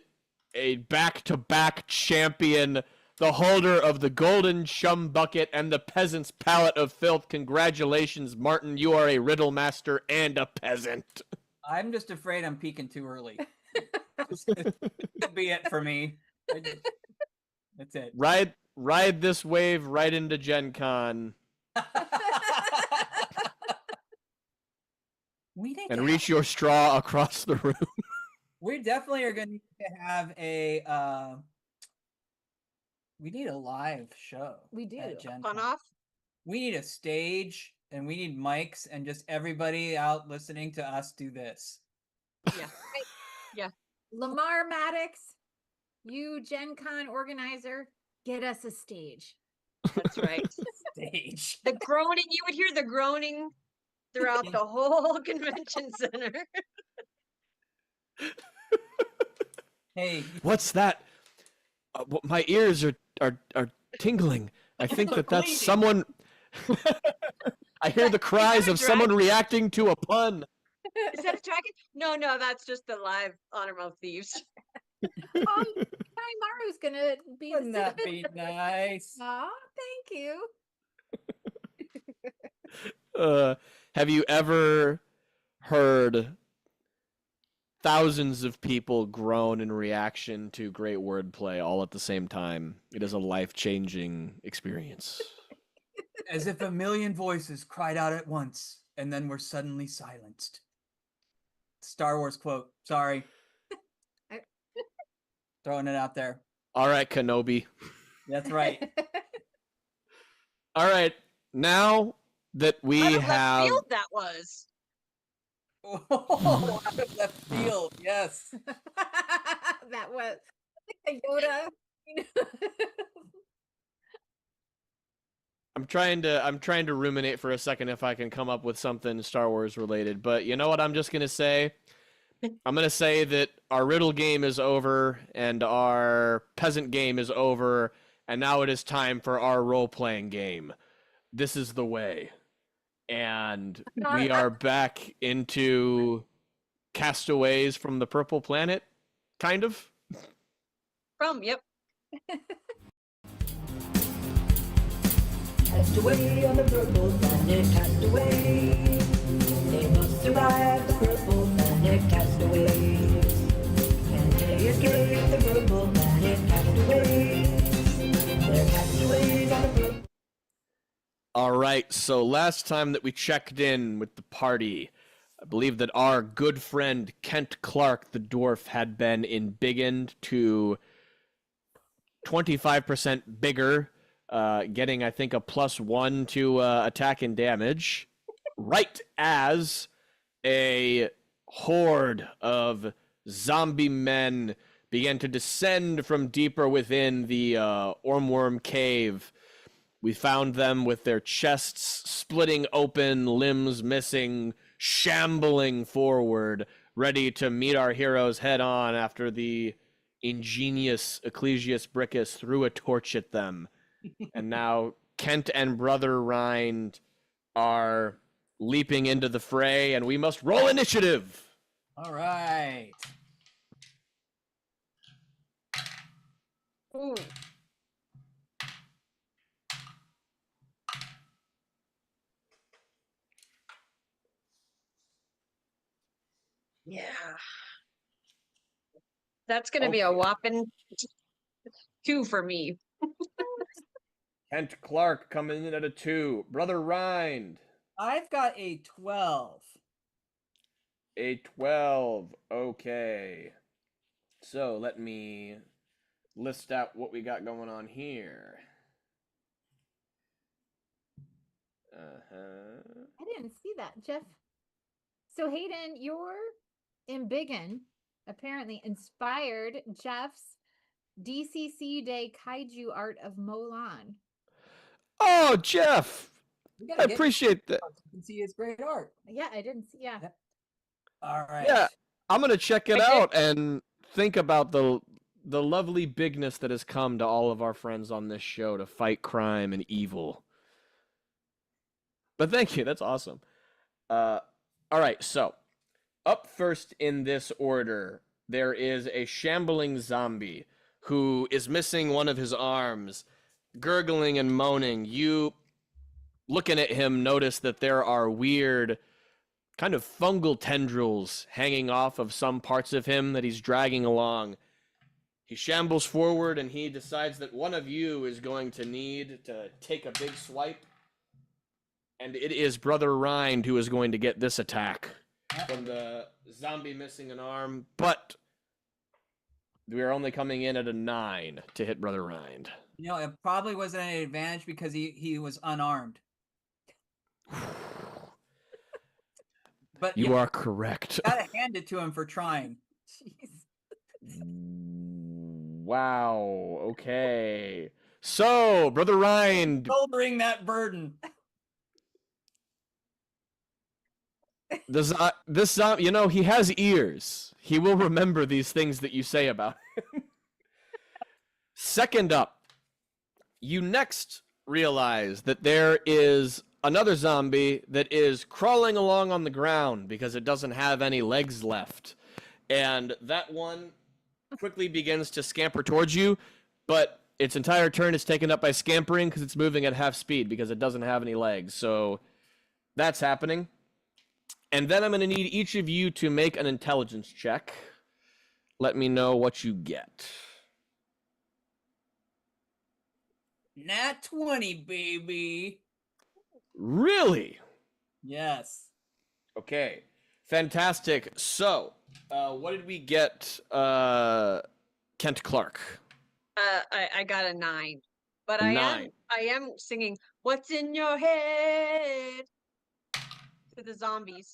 a back-to-back champion, the holder of the Golden Chum Bucket and the Peasant's Palette of Filth. Congratulations, Martin. You are a riddle master and a peasant.
I'm just afraid I'm peaking too early. This could be it for me. That's it.
Ride this wave right into Gen Con
We need
and
to
reach your straw across the room.
we definitely are going to need to have a we need a live show.
We do.
at Gen
Fun
Con.
off.
We need a stage and we need mics and just everybody out listening to us do this.
Yeah.
Lamar Maddox, you Gen Con organizer, get us a stage.
That's right.
Stage.
The groaning, you would hear the groaning throughout the whole convention center.
Hey,
What's that? My ears are tingling. I think
They're
that's
bleeding.
someone. I hear the cries of someone reacting to a pun.
Is that a dragon? No, that's just the live Honor Among Thieves.
Maru's gonna be
wouldn't
the
that be nice?
Aw, thank you.
Have you ever heard thousands of people groan in reaction to great wordplay all at the same time? It is a life-changing experience.
As if a million voices cried out at once and then were suddenly silenced. Star Wars quote. Sorry. Throwing it out there.
All right, Kenobi.
That's right.
All right, now that we
Out of left
have
field that was.
Oh, out of left field. Yes.
That was like a Yoda.
I'm trying to ruminate for a second if I can come up with something Star Wars related, but you know what I'm just going to say? I'm going to say that our riddle game is over and our peasant game is over, and now it is time for our role-playing game. This is the way. And we are back into Castaways from the Purple Planet, kind of.
Yep.
Cast away on the purple planet, cast away. They must survive the purple manic castaways. And they escape the purple manic castaways. They're castaways on the purple.
All right, so last time that we checked in with the party, I believe that our good friend Kent Clark, the dwarf, had been embiggened to 25% bigger, getting, I think, a +1 to attack and damage, right as a horde of zombie men began to descend from deeper within the Ormworm Cave. We found them with their chests splitting open, limbs missing, shambling forward, ready to meet our heroes head on after the ingenious Ecclesius Brickus threw a torch at them. And now Kent and Brother Rind are leaping into the fray, and we must roll initiative.
All right.
Ooh. Yeah. That's gonna be a
Okay.
whopping 2 for me.
Kent Clark coming in at a 2. Brother Rind,
I've got a 12.
a 12. Okay. So let me list out what we got going on here.
I didn't see that, Jeff. So Hayden, your embiggen apparently inspired Jeff's DCC Day Kaiju art of Mulan.
Oh, Jeff!
We
I
gotta get
appreciate that.
so you can see his great art.
Yeah, I didn't see. Yeah.
All right.
Yeah, I'm gonna check it
I did.
out and think about the lovely bigness that has come to all of our friends on this show to fight crime and evil. But thank you, that's awesome. All right, so up first in this order, there is a shambling zombie who is missing one of his arms, gurgling and moaning. You, looking at him, notice that there are weird kind of fungal tendrils hanging off of some parts of him that he's dragging along. He shambles forward and he decides that one of you is going to need to take a big swipe. And it is Brother Rind who is going to get this attack from the zombie missing an arm. But we are only coming in at a 9 to hit Brother Rind.
You know, it probably wasn't an advantage because he was unarmed. But
You are correct.
gotta hand it to him for trying.
Jeez.
Wow. Okay. So, Brother Rind,
Shouldering that burden.
this you know, he has ears. He will remember these things that you say about him. Second up, you next realize that there is another zombie that is crawling along on the ground because it doesn't have any legs left. And that one quickly begins to scamper towards you, but its entire turn is taken up by scampering because it's moving at half speed because it doesn't have any legs. So that's happening. And then I'm going to need each of you to make an intelligence check. Let me know what you get.
Nat 20, baby.
Really?
Yes.
Okay. Fantastic. So, what did we get, Kent Clark?
I got a 9. But
A
I
9.
am singing "What's in Your Head" to the zombies.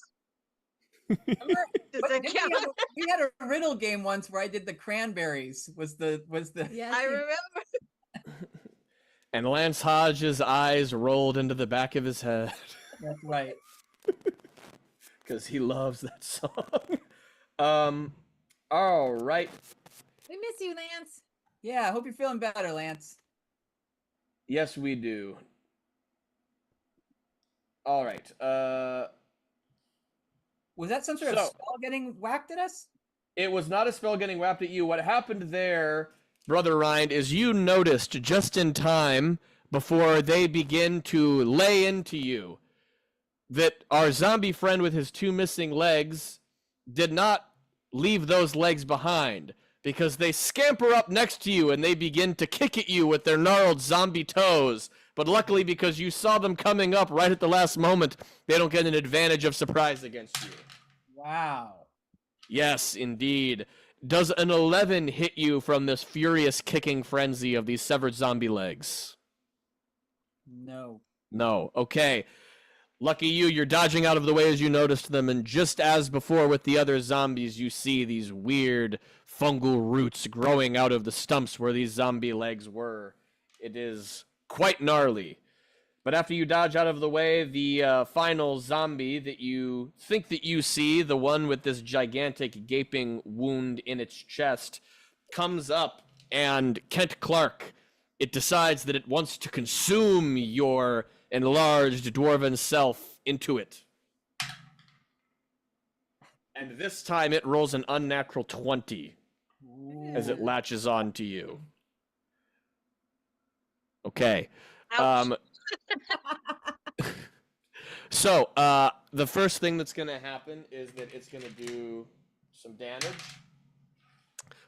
Remember,
Does
but
that
didn't
count?
we had a riddle game once where I did the cranberries. Was the
Yes,
I
you-
remember.
And Lance Hodge's eyes rolled into the back of his head
That's right.
because he loves that song. All right.
we miss you, Lance.
Yeah, I hope you're feeling better, Lance.
Yes, we do. All right.
Was that some sort of
So-
spell getting whacked at us?
It was not a spell getting whapped at you. What happened there, Brother Rind, is you noticed just in time before they begin to lay into you. that our zombie friend with his 2 missing legs did not leave those legs behind, because they scamper up next to you and they begin to kick at you with their gnarled zombie toes. But luckily, because you saw them coming up right at the last moment, they don't get an advantage of surprise against you.
Wow.
Yes, indeed. Does an 11 hit you from this furious kicking frenzy of these severed zombie legs?
No.
No. Okay. Lucky you, you're dodging out of the way as you noticed them, and just as before with the other zombies, you see these weird fungal roots growing out of the stumps where these zombie legs were. It is quite gnarly. But after you dodge out of the way, the final zombie that you think that you see, the one with this gigantic gaping wound in its chest, comes up, and Kent Clark, it decides that it wants to consume your enlarged dwarven self into it. And this time it rolls an unnatural 20 as it latches on to you. Okay.
Ouch.
So, the first thing that's going to happen is that it's going to do some damage.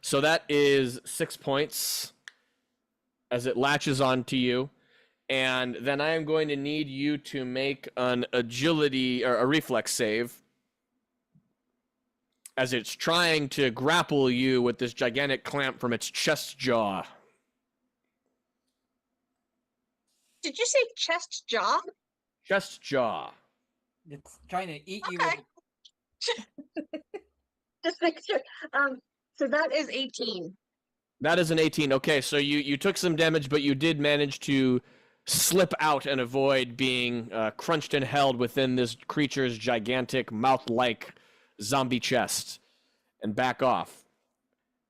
So that is 6 points as it latches onto you. And then I am going to need you to make an agility or a reflex save as it's trying to grapple you with this gigantic clamp from its chest jaw.
Did you say chest jaw?
Chest jaw.
It's trying to eat you.
Okay. Just make sure. So that is 18.
That is an 18. Okay, so you took some damage, but you did manage to slip out and avoid being crunched and held within this creature's gigantic mouth-like zombie chest and back off.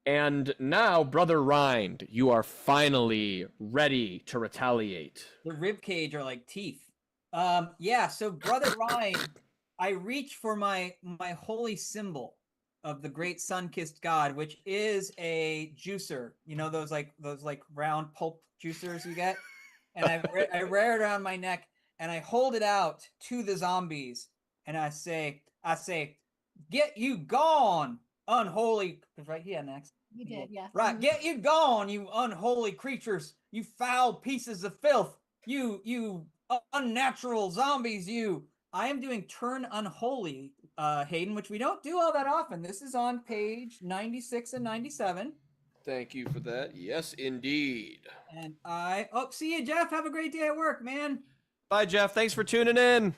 And now, Brother Rind, you are finally ready to retaliate.
The rib cage are like teeth. Yeah, so Brother Ryan, I reach for my holy symbol of the great sun-kissed god, which is a juicer. You know those round pulp juicers you get? And I wear it around my neck and I hold it out to the zombies and I say, get you gone, unholy. Right here next.
You did, yeah.
Right, get you gone, you unholy creatures, you foul pieces of filth, you unnatural zombies, you. I am doing turn unholy, Hayden, which we don't do all that often. This is on page 96 and 97.
Thank you for that. Yes, indeed.
And see you, Jeff. Have a great day at work, man.
Bye, Jeff. Thanks for tuning in.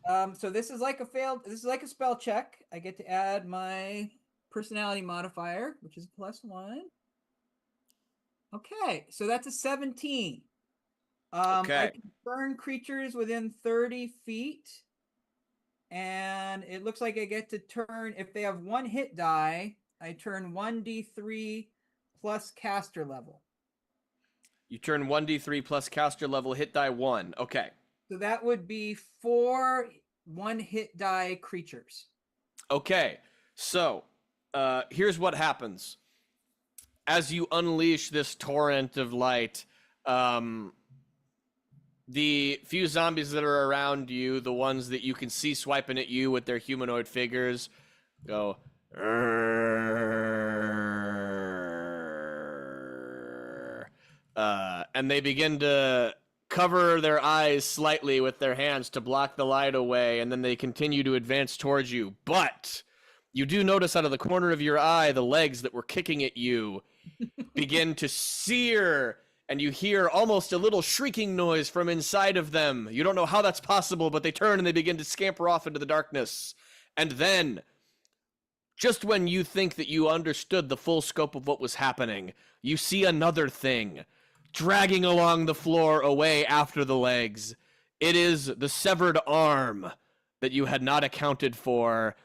So this is like a spell check. I get to add my personality modifier, which is +1. Okay, so that's a 17.
Okay.
I can burn creatures within 30 feet. And it looks like I get to turn, if they have 1 hit die, I turn 1d3 plus caster level.
You turn 1d3 plus caster level, hit die 1. Okay.
So that would be 4 1-hit die creatures.
Okay. So, here's what happens. As you unleash this torrent of light, the few zombies that are around you, the ones that you can see swiping at you with their humanoid figures, go, and they begin to cover their eyes slightly with their hands to block the light away, and then they continue to advance towards you. But you do notice out of the corner of your eye the legs that were kicking at you begin to sear, and you hear almost a little shrieking noise from inside of them. You don't know how that's possible, but they turn and they begin to scamper off into the darkness. And then, just when you think that you understood the full scope of what was happening, you see another thing dragging along the floor away after the legs. It is the severed arm that you had not accounted for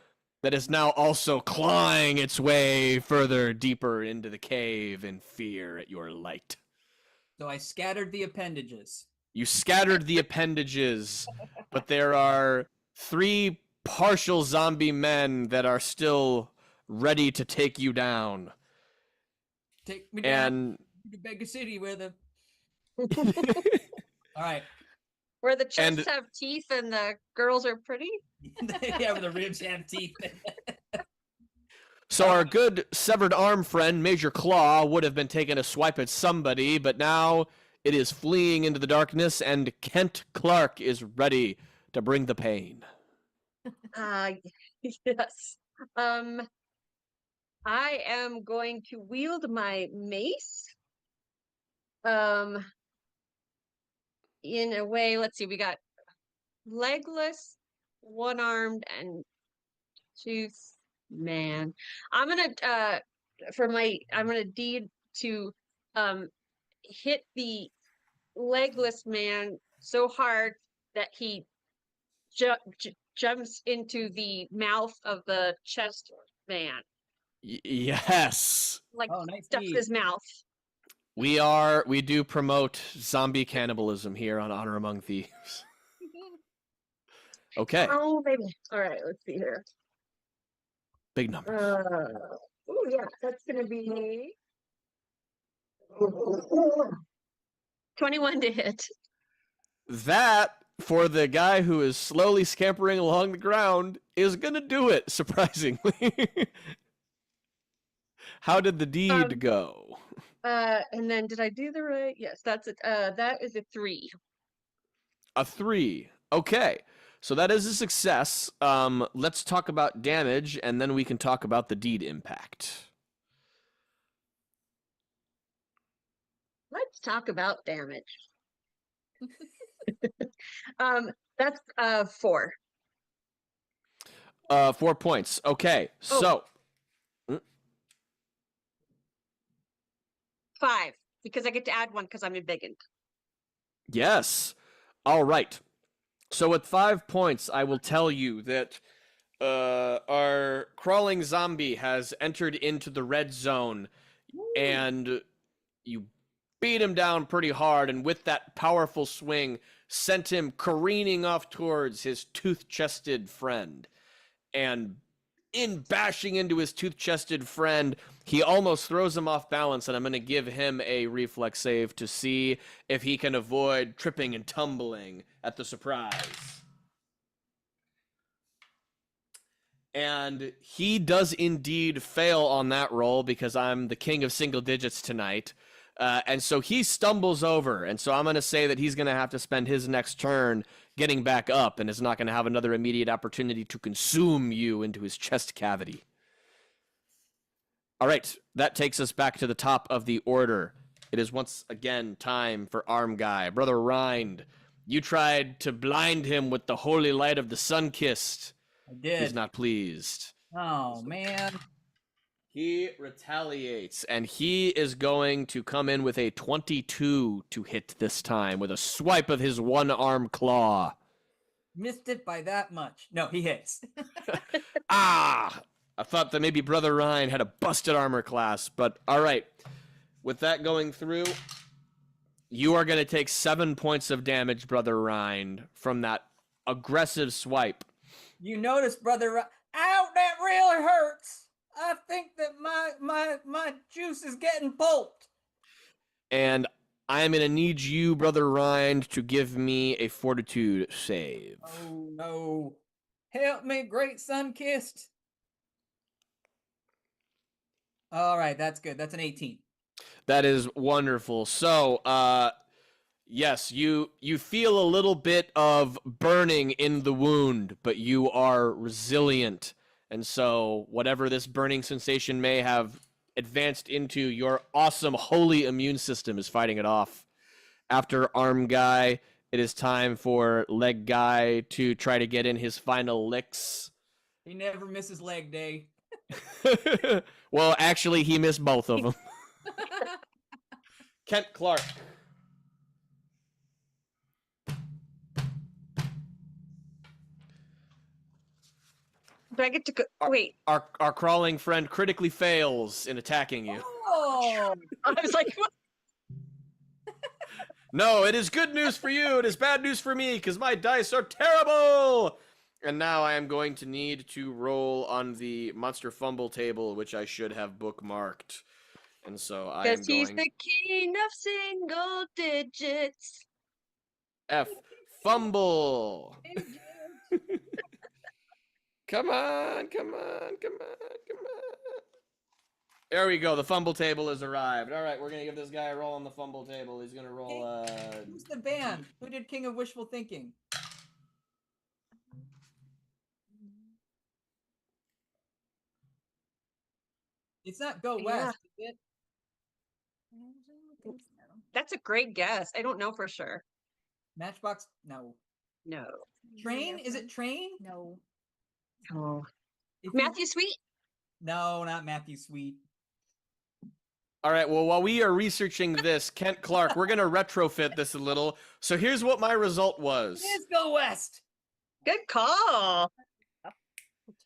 that is now also clawing its way further deeper into the cave in fear at your light.
So I scattered the appendages.
You scattered the appendages, but there are 3 partial zombie men that are still ready to take you down.
Take me down
And
to Mega City where the... All right.
Where the chests
And-
have teeth and the girls are pretty.
Yeah, where the ribs have teeth.
So our good severed arm friend, Major Claw, would have been taking a swipe at somebody, but now it is fleeing into the darkness, and Kent Clark is ready to bring the pain.
Yes. I am going to wield my mace. In a way, let's see, we got legless, one-armed, and tooth man. I'm gonna I'm gonna deed to hit the legless man so hard that he jumps into the mouth of the chest man,
Yes.
like
Oh, nice
stuffs
deed.
his mouth.
We do promote zombie cannibalism here on Honor Among Thieves. Okay,
Oh, baby. All right, let's see here.
big numbers.
Oh yeah, that's gonna be 21 to hit.
That, for the guy who is slowly scampering along the ground, is gonna do it, surprisingly. How did the deed go?
And then did I do the right? Yes, that's it. That is a 3.
A 3. Okay. So that is a success. Let's talk about damage, and then we can talk about the deed impact.
Let's talk about damage. That's 4.
4 points. Okay. So
5, because I get to add 1 because I'm embiggened.
yes. All right. So with 5 points, I will tell you that our crawling zombie has entered into the red zone, and you beat him down pretty hard, and with that powerful swing, sent him careening off towards his tooth-chested friend. And in bashing into his tooth-chested friend, he almost throws him off balance, and I'm going to give him a reflex save to see if he can avoid tripping and tumbling at the surprise. And he does indeed fail on that roll because I'm the king of single digits tonight. And so he stumbles over. And so I'm going to say that he's going to have to spend his next turn getting back up and is not going to have another immediate opportunity to consume you into his chest cavity. All right, that takes us back to the top of the order. It is once again time for Arm Guy. Brother Rind, you tried to blind him with the holy light of the sun-kissed.
I did.
He's not pleased.
Oh, man.
He retaliates, and he is going to come in with a 22 to hit this time with a swipe of his one-arm claw.
Missed it by that much. No, he hits.
Ah! I thought that maybe Brother Ryan had a busted armor class, but all right. With that going through, you are going to take 7 points of damage, Brother Ryan, from that aggressive swipe.
You notice, brother. Ow, that really hurts. I think that my juice is getting pulped.
And I'm going to need you, Brother Ryan, to give me a fortitude save.
Oh, no. Help me, great sun-kissed. All right, that's good. That's an 18.
That is wonderful. So, yes, you feel a little bit of burning in the wound, but you are resilient. And so, whatever this burning sensation may have advanced into, your awesome holy immune system is fighting it off. After Arm Guy, it is time for Leg Guy to try to get in his final licks.
He never misses leg day.
Well, actually, he missed both of them. Kent Clark.
Do I get to go? Wait.
Our crawling friend critically fails in attacking you.
Oh,
I was like, what?
No, it is good news for you. It is bad news for me because my dice are terrible. And now I am going to need to roll on the Monster Fumble table, which I should have bookmarked. And so I am
Because he's
going
the king of single digits.
F Fumble.
You did.
Come on, come on, come on, come on. There we go. The fumble table has arrived. All right, we're gonna give this guy a roll on the fumble table. He's gonna roll.
Who's the band? Who did King of Wishful Thinking? It's not Go
Yeah.
West, is it?
I don't think so.
That's a great guess. I don't know for sure.
Matchbox? No.
No.
Train? Is it Train?
No.
Oh.
If you-
Matthew Sweet?
No, not Matthew Sweet.
All right, well, while we are researching this, Kent Clark, we're going to retrofit this a little. So here's what my result was.
It is Go West.
Good call.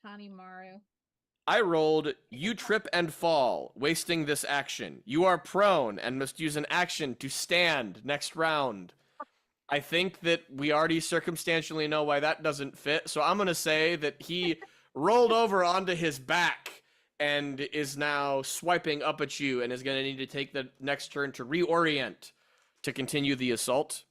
Tani Maru.
I rolled, you trip and fall, wasting this action. You are prone and must use an action to stand next round. I think that we already circumstantially know why that doesn't fit, so I'm going to say that he rolled over onto his back and is now swiping up at you and is going to need to take the next turn to reorient to continue the assault.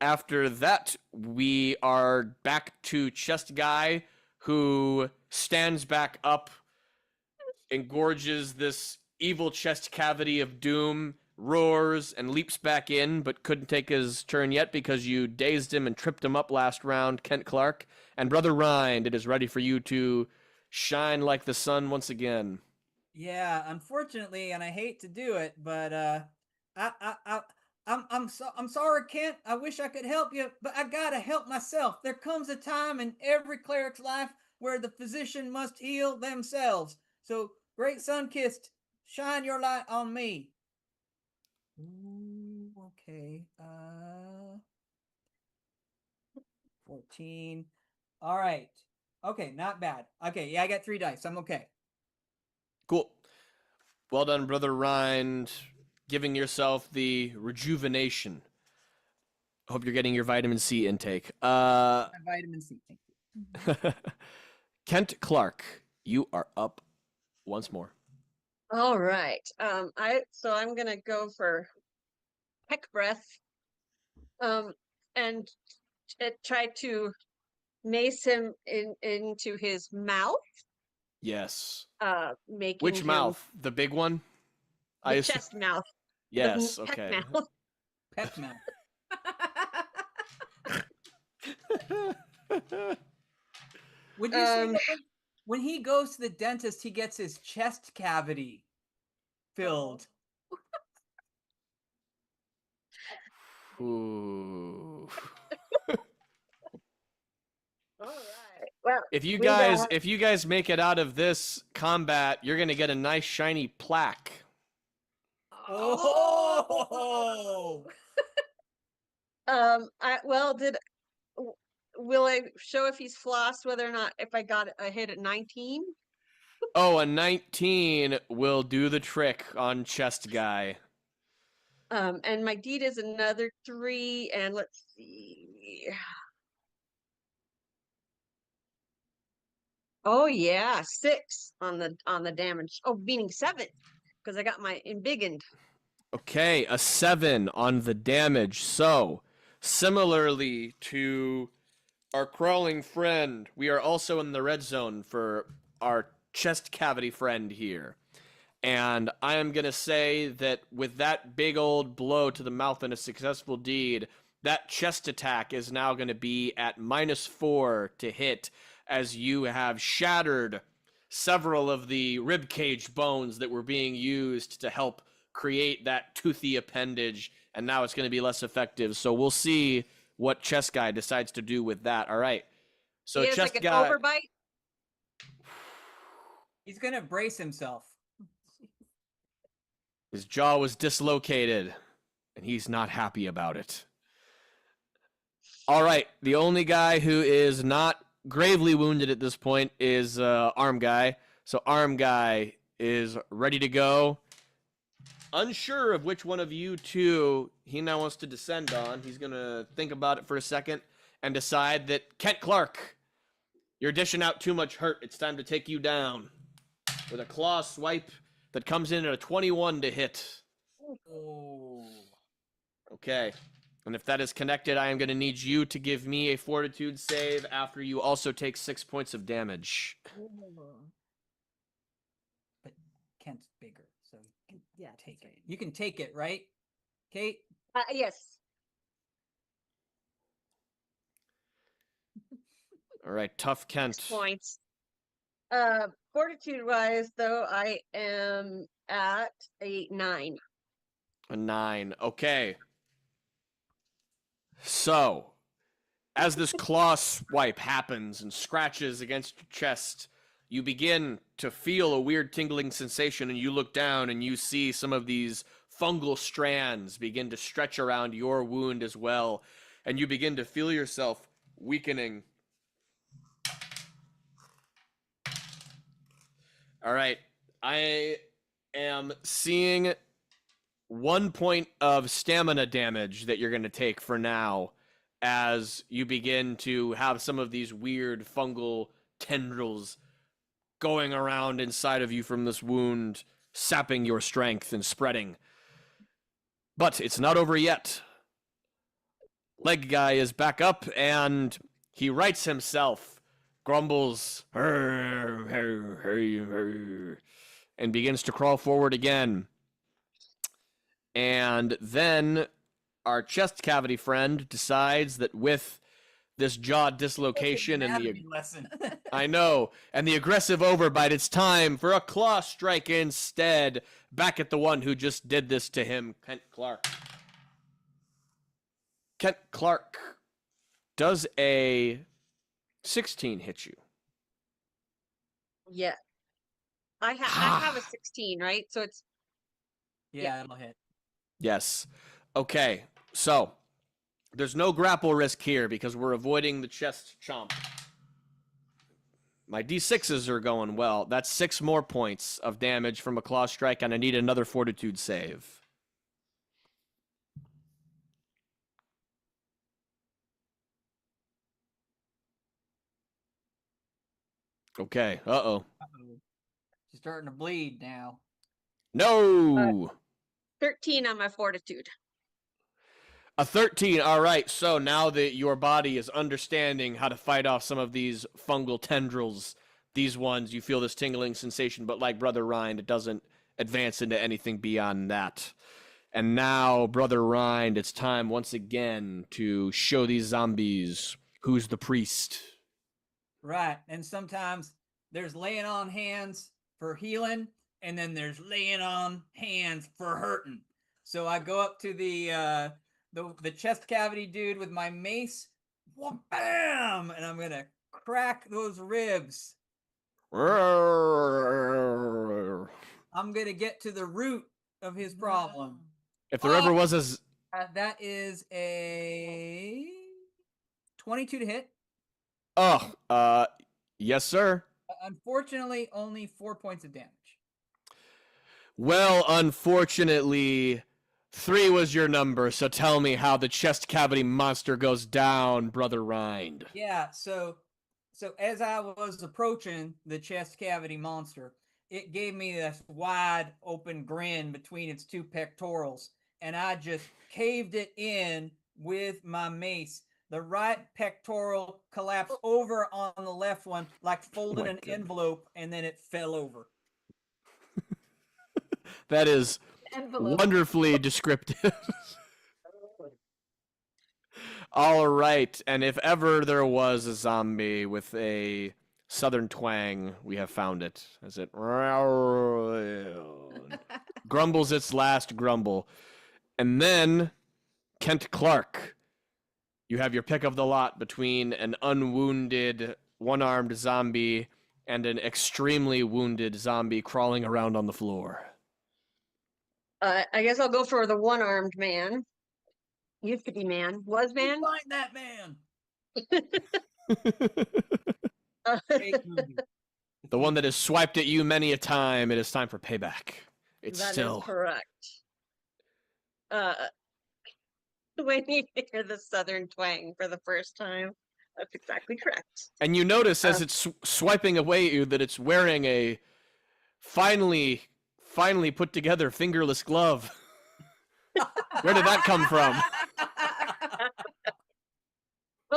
After that, we are back to Chest Guy, who stands back up, engorges this evil chest cavity of doom, roars, and leaps back in, but couldn't take his turn yet because you dazed him and tripped him up last round, Kent Clark. And Brother Rind, it is ready for you to shine like the sun once again.
Yeah, unfortunately, and I hate to do it, but I'm sorry, Kent. I wish I could help you, but I gotta help myself. There comes a time in every cleric's life where the physician must heal themselves. So, Great Sunkist, shine your light on me. Ooh, okay. 14. All right. Okay, not bad. Okay, yeah, I got 3 dice. I'm okay.
Cool. Well done, Brother Rind, giving yourself the rejuvenation. I hope you're getting your vitamin C intake.
My vitamin C. Thank you.
Kent Clark, you are up once more.
All right. I'm gonna go for heck breath. And try to mace him into his mouth.
Yes.
Making
Which
him
mouth? The big one?
the
assume-
chest mouth.
Yes,
the peck
okay.
mouth.
Pet mouth. Would you say that when he goes to the dentist, he gets his chest cavity filled?
Ooh.
All right. Well,
If you
we got-
guys make it out of this combat, you're gonna get a nice shiny plaque.
Oh!
will I show if he's flossed whether or not if I got a hit at 19?
Oh, a 19 will do the trick on Chest Guy.
And my deed is another 3, and let's see. Oh yeah, 6 on the damage. Oh, meaning 7 because I got my embiggened.
Okay, a 7 on the damage. So, similarly to our crawling friend, we are also in the red zone for our chest cavity friend here. And I am going to say that with that big old blow to the mouth and a successful deed, that chest attack is now going to be at -4 to hit, as you have shattered several of the rib cage bones that were being used to help create that toothy appendage, and now it's going to be less effective. So we'll see what Chest Guy decides to do with that. All right. So
He has
Chest
like an
Guy,
overbite.
He's gonna brace himself.
his jaw was dislocated, and he's not happy about it. All right. The only guy who is not gravely wounded at this point is Arm Guy. So Arm Guy is ready to go. Unsure of which one of you two he now wants to descend on. He's going to think about it for a second and decide that, Kent Clark, you're dishing out too much hurt. It's time to take you down with a claw swipe that comes in at a 21 to hit.
Oh.
Okay. And if that is connected, I am going to need you to give me a fortitude save after you also take 6 points of damage.
But Kent's bigger, so you can
Yeah,
take
that's
it. You can take it, right, Kate?
Yes.
All right, tough Kent.
6 points. Fortitude wise, though, I am at a 9.
A 9. Okay. So, as this claw swipe happens and scratches against your chest, you begin to feel a weird tingling sensation, and you look down and you see some of these fungal strands begin to stretch around your wound as well, and you begin to feel yourself weakening. All right, I am seeing 1 point of stamina damage that you're going to take for now as you begin to have some of these weird fungal tendrils going around inside of you from this wound, sapping your strength and spreading. But it's not over yet. Leg guy is back up and he rights himself, grumbles, and begins to crawl forward again. And then our chest cavity friend decides that with this jaw dislocation and the
Anatomy lesson.
I know, and the aggressive overbite, it's time for a claw strike instead. Back at the one who just did this to him, Kent Clark. Kent Clark, does a 16 hit you?
Yeah. I have a 16, right? So it's
Yeah, it'll hit.
Yes. Okay, so there's no grapple risk here because we're avoiding the chest chomp. My d6s are going well. That's 6 more points of damage from a claw strike, and I need another fortitude save. Okay, uh-oh.
Uh-oh. She's starting to bleed now.
No!
13 on my fortitude.
A 13, all right. So now that your body is understanding how to fight off some of these fungal tendrils, these ones, you feel this tingling sensation, but like Brother Rind, it doesn't advance into anything beyond that. And now, Brother Rind, it's time once again to show these zombies who's the priest.
Right. And sometimes there's laying on hands for healing, and then there's laying on hands for hurting. So I go up to the chest cavity dude with my mace, bam, and I'm gonna crack those ribs. I'm gonna get to the root of his problem.
If there ever was a...
That is a 22 to hit.
Oh, yes, sir.
Unfortunately, only 4 points of damage.
Well, unfortunately, 3 was your number, so tell me how the chest cavity monster goes down, Brother Rind.
Yeah, so as I was approaching the chest cavity monster, it gave me this wide open grin between its 2 pectorals, and I just caved it in with my mace. The right pectoral collapsed over on the left one, like folding an envelope, and then it fell over.
That is
Envelope.
wonderfully descriptive. All right, and if ever there was a zombie with a southern twang, we have found it. As it grumbles its last grumble. And then, Kent Clark, you have your pick of the lot between an unwounded, one-armed zombie and an extremely wounded zombie crawling around on the floor.
I guess I'll go for the one-armed man. Used to be man. Was man.
Find that man.
Uh,
Great movie.
The one that has swiped at you many a time. It is time for payback. It's
that is
still...
correct. When you hear the southern twang for the first time, that's exactly correct.
And you notice as it's swiping away at you that it's wearing a finely put together fingerless glove. Where did that come from?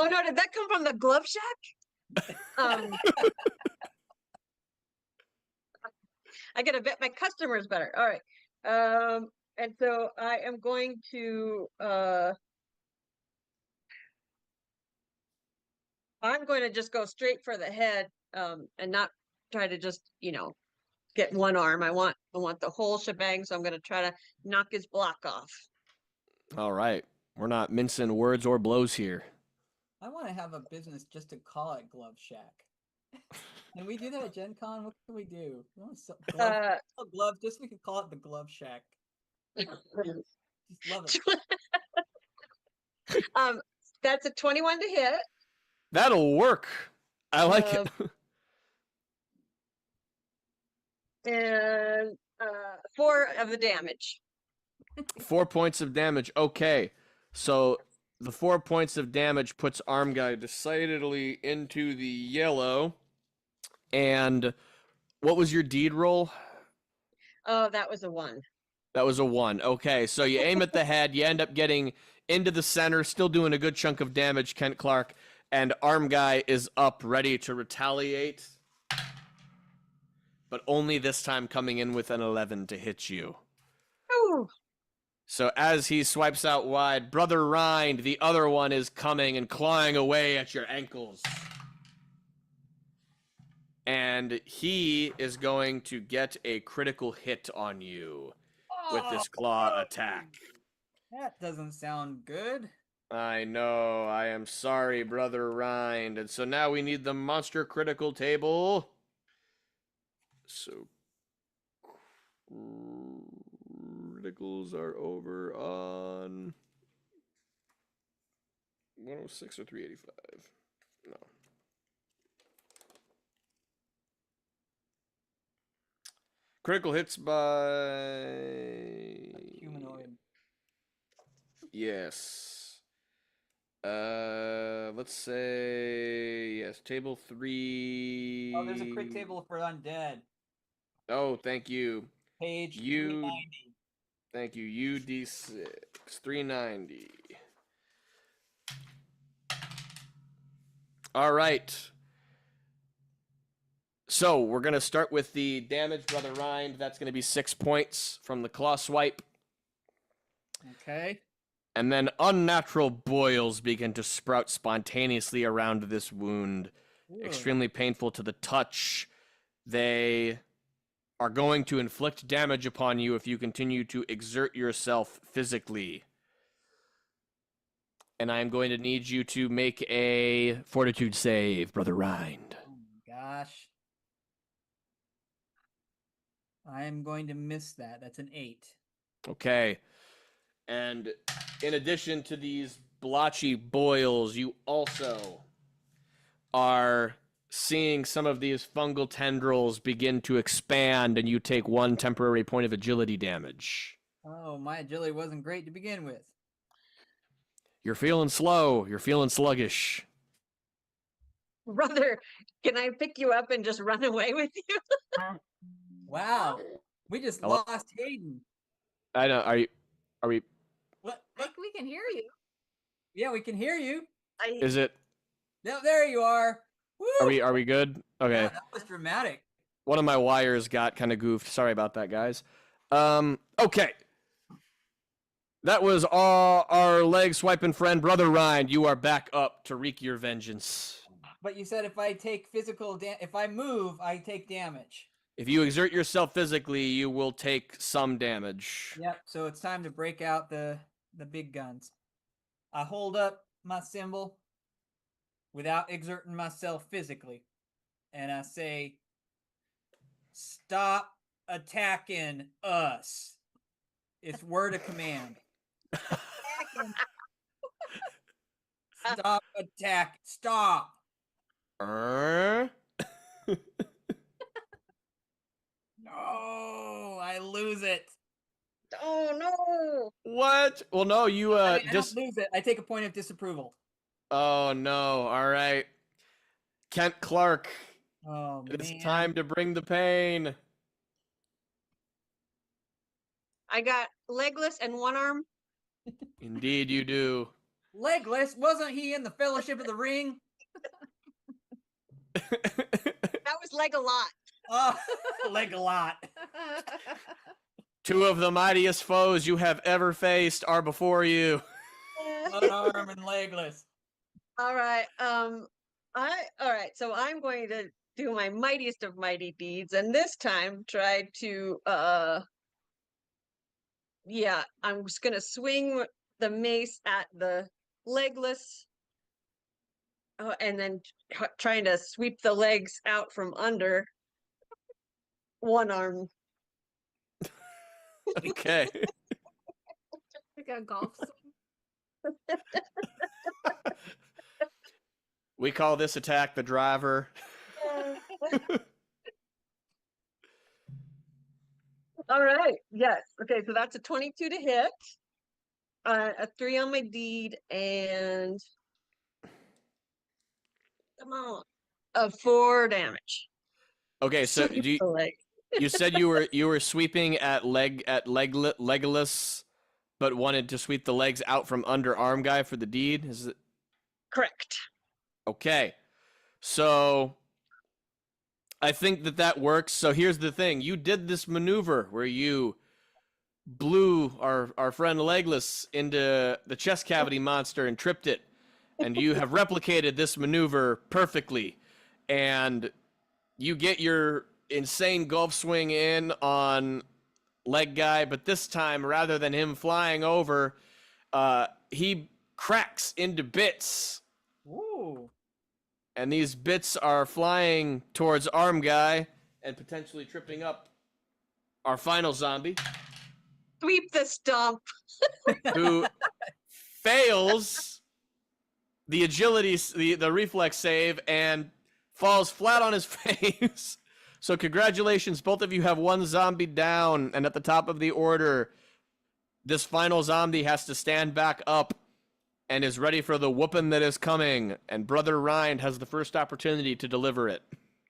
Oh no, did that come from the glove shack? I gotta vet my customers better. All right. And so I am going to I'm going to just go straight for the head, and not try to just, get one arm. I want the whole shebang, so I'm gonna try to knock his block off.
All right. We're not mincing words or blows here.
I want to have a business just to call it Glove Shack. Can we do that at Gen Con? What can we do? We want to sell gloves, just so we can call it the Glove Shack. Just love it.
That's a 21 to hit.
That'll work. I like it.
And 4 of the damage.
4 points of damage. Okay. So the 4 points of damage puts Arm Guy decidedly into the yellow. And what was your deed roll?
Oh, that was a 1.
That was a 1. Okay. So you aim at the head. You end up getting into the center, still doing a good chunk of damage, Kent Clark. And Arm Guy is up, ready to retaliate. But only this time coming in with an 11 to hit you.
Oh.
So as he swipes out wide, Brother Rind, the other one, is coming and clawing away at your ankles. And he is going to get a critical hit on you with this claw attack.
That doesn't sound good.
I know. I am sorry, Brother Rind. And so now we need the monster critical table. So criticals are over on 106 or 385. No. Critical hits by
Humanoid.
Yes. Let's say yes. Table 3.
Oh, there's a crit table for undead.
Oh, thank you.
Page
You.
390.
Thank you. UD6 390. All right. So we're gonna start with the damage, Brother Rind. That's gonna be 6 points from the claw swipe.
Okay.
And then unnatural boils begin to sprout spontaneously around this wound.
Ooh.
Extremely painful to the touch. They are going to inflict damage upon you if you continue to exert yourself physically. And I am going to need you to make a fortitude save, Brother Rind.
Oh my gosh. I'm going to miss that. That's an 8.
Okay. And in addition to these blotchy boils, you also are seeing some of these fungal tendrils begin to expand, and you take 1 temporary point of agility damage.
Oh, my agility wasn't great to begin with.
You're feeling slow. You're feeling sluggish.
Brother, can I pick you up and just run away with you?
Wow. We just
Hello?
lost Hayden.
I know. Are we?
What?
I think we can hear you.
Yeah, we can hear you.
Is it?
No, there you are. Woo!
Are we good? Okay.
Yeah, that was dramatic.
One of my wires got kind of goofed. Sorry about that, guys. Okay. That was our leg swiping friend, Brother Rind. You are back up to wreak your vengeance.
But you said if I take if I move, I take damage.
If you exert yourself physically, you will take some damage.
Yep. So it's time to break out the big guns. I hold up my symbol without exerting myself physically, and I say, "Stop attacking us." It's word of command. Stop attack. Stop. No, I lose it.
Oh no!
What? Well, no, you
I
just.
don't lose it. I take a point of disapproval.
Oh no! All right, Kent Clark.
Oh
It's
man.
time to bring the pain.
I got legless and 1 arm.
Indeed, you do.
Legless, wasn't he in the Fellowship of the Ring?
That was leg a lot.
Oh, leg a lot.
Two of the mightiest foes you have ever faced are before you.
Unarmed and legless.
All right. All right. So I'm going to do my mightiest of mighty deeds, and this time try to I'm just gonna swing the mace at the legless, and then trying to sweep the legs out from under one arm.
Okay.
Like a golf swing.
We call this attack the driver.
All right. Yes. Okay. So that's a 22 to hit, a 3 on my deed, and come on, a 4 damage.
Okay, so
Sweep
do you,
the leg.
you said you were sweeping at Legolas, but wanted to sweep the legs out from under arm guy for the deed. Is it
Correct.
okay? So I think that works. So here's the thing: you did this maneuver where you blew our friend Legless into the chest cavity monster and tripped it, and you have replicated this maneuver perfectly, and you get your insane golf swing in on leg guy, but this time rather than him flying over, he cracks into bits,
Ooh.
and these bits are flying towards arm guy and potentially tripping up our final zombie,
Sweep the stump.
who fails the agility, the reflex save, and falls flat on his face. So congratulations, both of you have one zombie down, and at the top of the order, this final zombie has to stand back up and is ready for the whooping that is coming, and Brother Rind has the first opportunity to deliver it.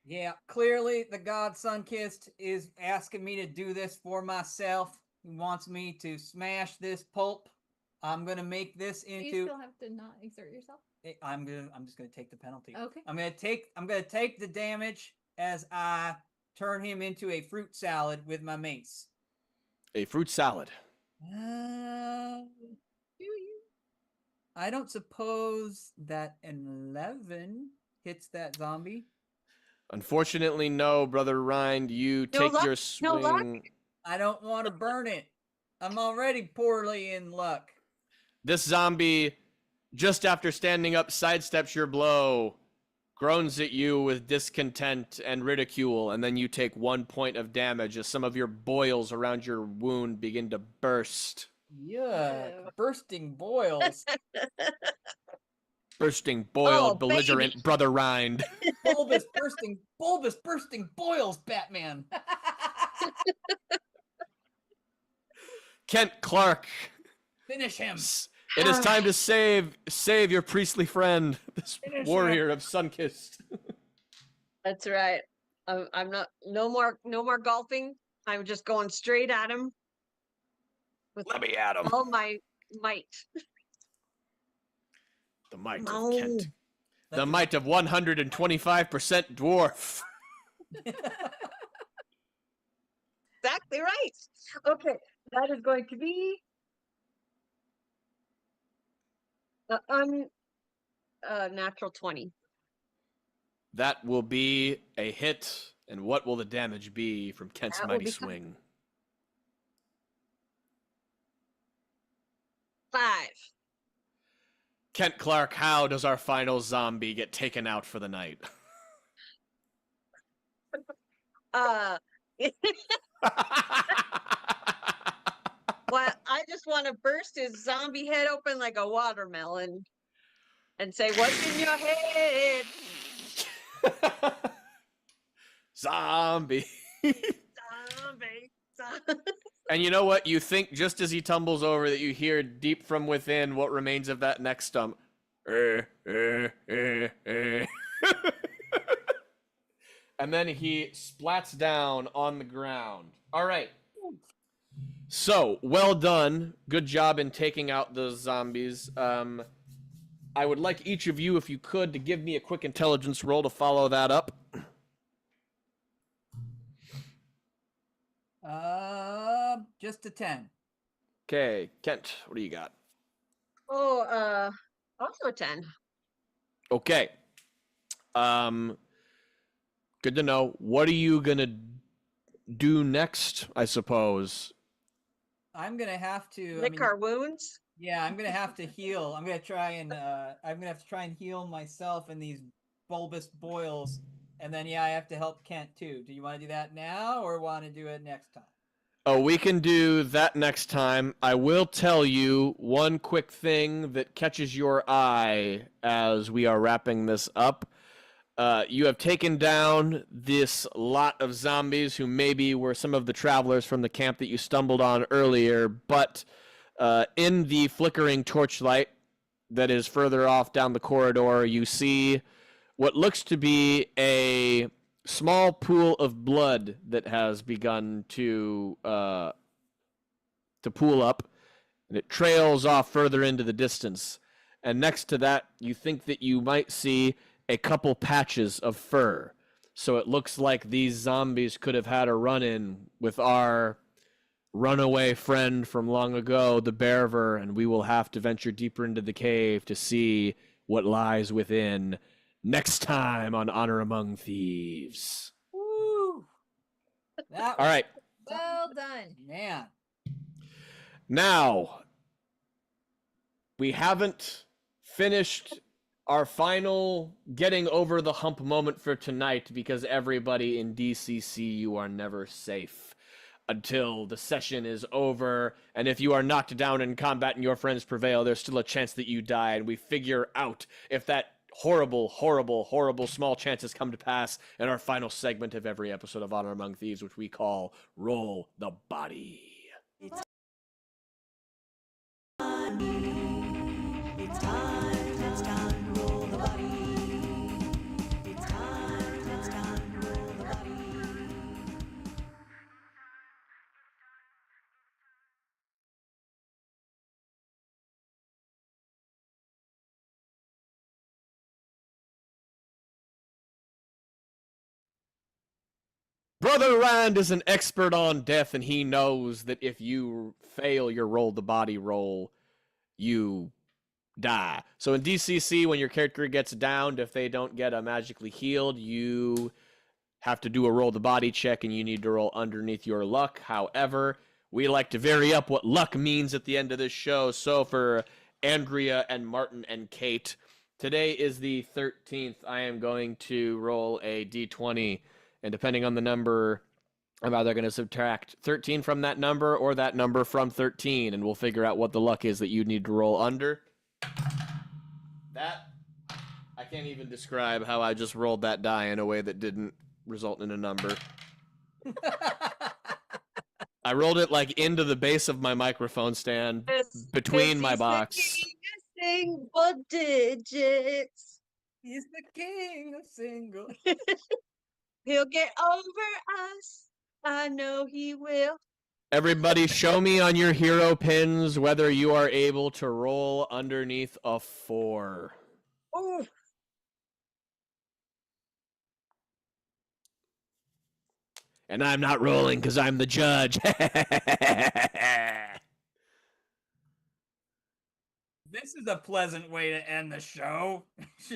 Yeah, clearly the god Sunkissed is asking me to do this for myself. He wants me to smash this pulp. I'm gonna make this
You
into.
still have to not exert yourself.
I'm just gonna take the penalty.
Okay.
I'm gonna take the damage as I turn him into a fruit salad with my mace.
A fruit salad.
Do you? I don't suppose that an 11 hits that zombie.
Unfortunately, no, Brother Rind. You
No
take
luck,
your
no luck.
swing.
I don't want to burn it. I'm already poorly in luck.
This zombie, just after standing up, sidesteps your blow, groans at you with discontent and ridicule, and then you take 1 point of damage as some of your boils around your wound begin to burst.
Yuck.
Ew.
Bursting boils.
Bursting, boiled,
Oh,
belligerent
baby.
Brother Rind.
bulbous bursting boils, Batman.
Kent Clark.
Finish him.
It is time to save your priestly friend, this
Finish
warrior of Sunkissed.
That's right. I'm not. No more golfing. I'm just going straight at him with
Let me at him.
all my might.
The might of
No.
Kent. The might of 125% dwarf.
Exactly right. Okay, that is going to be natural 20.
That will be a hit. And what will the damage be from Kent's
That will
mighty
be
swing?
5.
Kent Clark, how does our final zombie get taken out for the night?
Well, I just want to burst his zombie head open like a watermelon and say, "What's in your head,
Zombie.
zombie?"
And you know what? You think just as he tumbles over that you hear deep from within what remains of that next stump. And then he splats down on the ground. All right. So, well done. Good job in taking out those zombies. I would like each of you, if you could, to give me a quick intelligence roll to follow that up.
Just a 10.
Okay, Kent, what do you got?
Oh, also a 10.
Okay. Good to know. What are you gonna do next, I suppose?
I'm gonna have to.
Lick our wounds.
Yeah, I'm gonna have to heal. I'm gonna have to try and heal myself in these bulbous boils, and then I have to help Kent too. Do you want to do that now, or want to do it next time?
Oh, we can do that next time. I will tell you one quick thing that catches your eye as we are wrapping this up. You have taken down this lot of zombies who maybe were some of the travelers from the camp that you stumbled on earlier, but in the flickering torchlight that is further off down the corridor, you see what looks to be a small pool of blood that has begun to pool up, and it trails off further into the distance. And next to that, you think that you might see a couple patches of fur. So it looks like these zombies could have had a run-in with our runaway friend from long ago, the Bearver, and we will have to venture deeper into the cave to see what lies within next time on Honor Among Thieves.
Woo! That
All right.
Well done.
man.
Now, we haven't finished our final getting over the hump moment for tonight because everybody in DCC, you are never safe until the session is over. And if you are knocked down in combat and your friends prevail, there's still a chance that you die. And we figure out if that horrible, horrible, horrible small chance has come to pass in our final segment of every episode of Honor Among Thieves, which we call Roll the Body.
It's time to roll the body. It's time to roll the body.
Brother Rand is an expert on death, and he knows that if you fail your roll the body roll, you die. So in DCC, when your character gets downed, if they don't get magically healed, you have to do a roll the body check, and you need to roll underneath your luck. However, we like to vary up what luck means at the end of this show. So for Andrea and Martin and Kate, today is the 13th. I am going to roll a d20. And depending on the number, I'm either going to subtract 13 from that number or that number from 13, and we'll figure out what the luck is that you need to roll under. That, I can't even describe how I just rolled that die in a way that didn't result in a number. I rolled it like into the base of my microphone stand between my box.
Single digits.
He's the king of single.
He'll get over us. I know he will.
Everybody, show me on your hero pins whether you are able to roll underneath a 4.
Ooh.
And I'm not rolling because I'm the judge.
This is a pleasant way to end the show.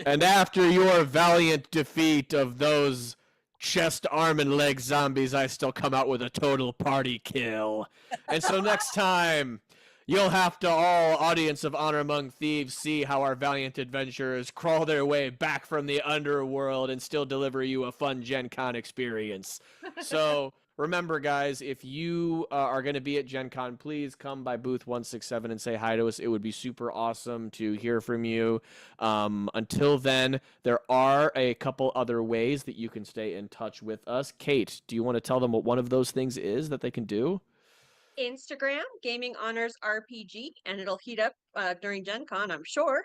And after your valiant defeat of those chest, arm, and leg zombies, I still come out with a total party kill. And so next time, you'll have to, all audience of Honor Among Thieves, see how our valiant adventurers crawl their way back from the underworld and still deliver you a fun Gen Con experience. So remember, guys, if you are going to be at Gen Con, please come by booth 167 and say hi to us. It would be super awesome to hear from you. Until then, there are a couple other ways that you can stay in touch with us. Kate, do you want to tell them what one of those things is that they can do?
Instagram, Gaming Honors RPG, and it'll heat up during Gen Con, I'm sure.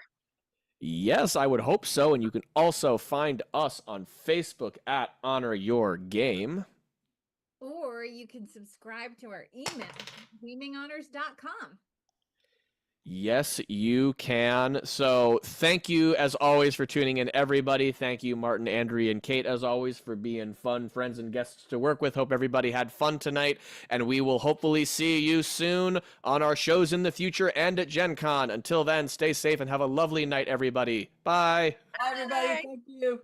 Yes, I would hope so. And you can also find us on Facebook at Honor Your Game.
Or you can subscribe to our email, gaminghonors.com.
Yes, you can. So thank you as always for tuning in, everybody. Thank you, Martin, Andrea, and Kate, as always, for being fun friends and guests to work with. Hope everybody had fun tonight, and we will hopefully see you soon on our shows in the future and at Gen Con. Until then, stay safe and have a lovely night, everybody. Bye.
Bye, everybody.
Bye.
Thank you.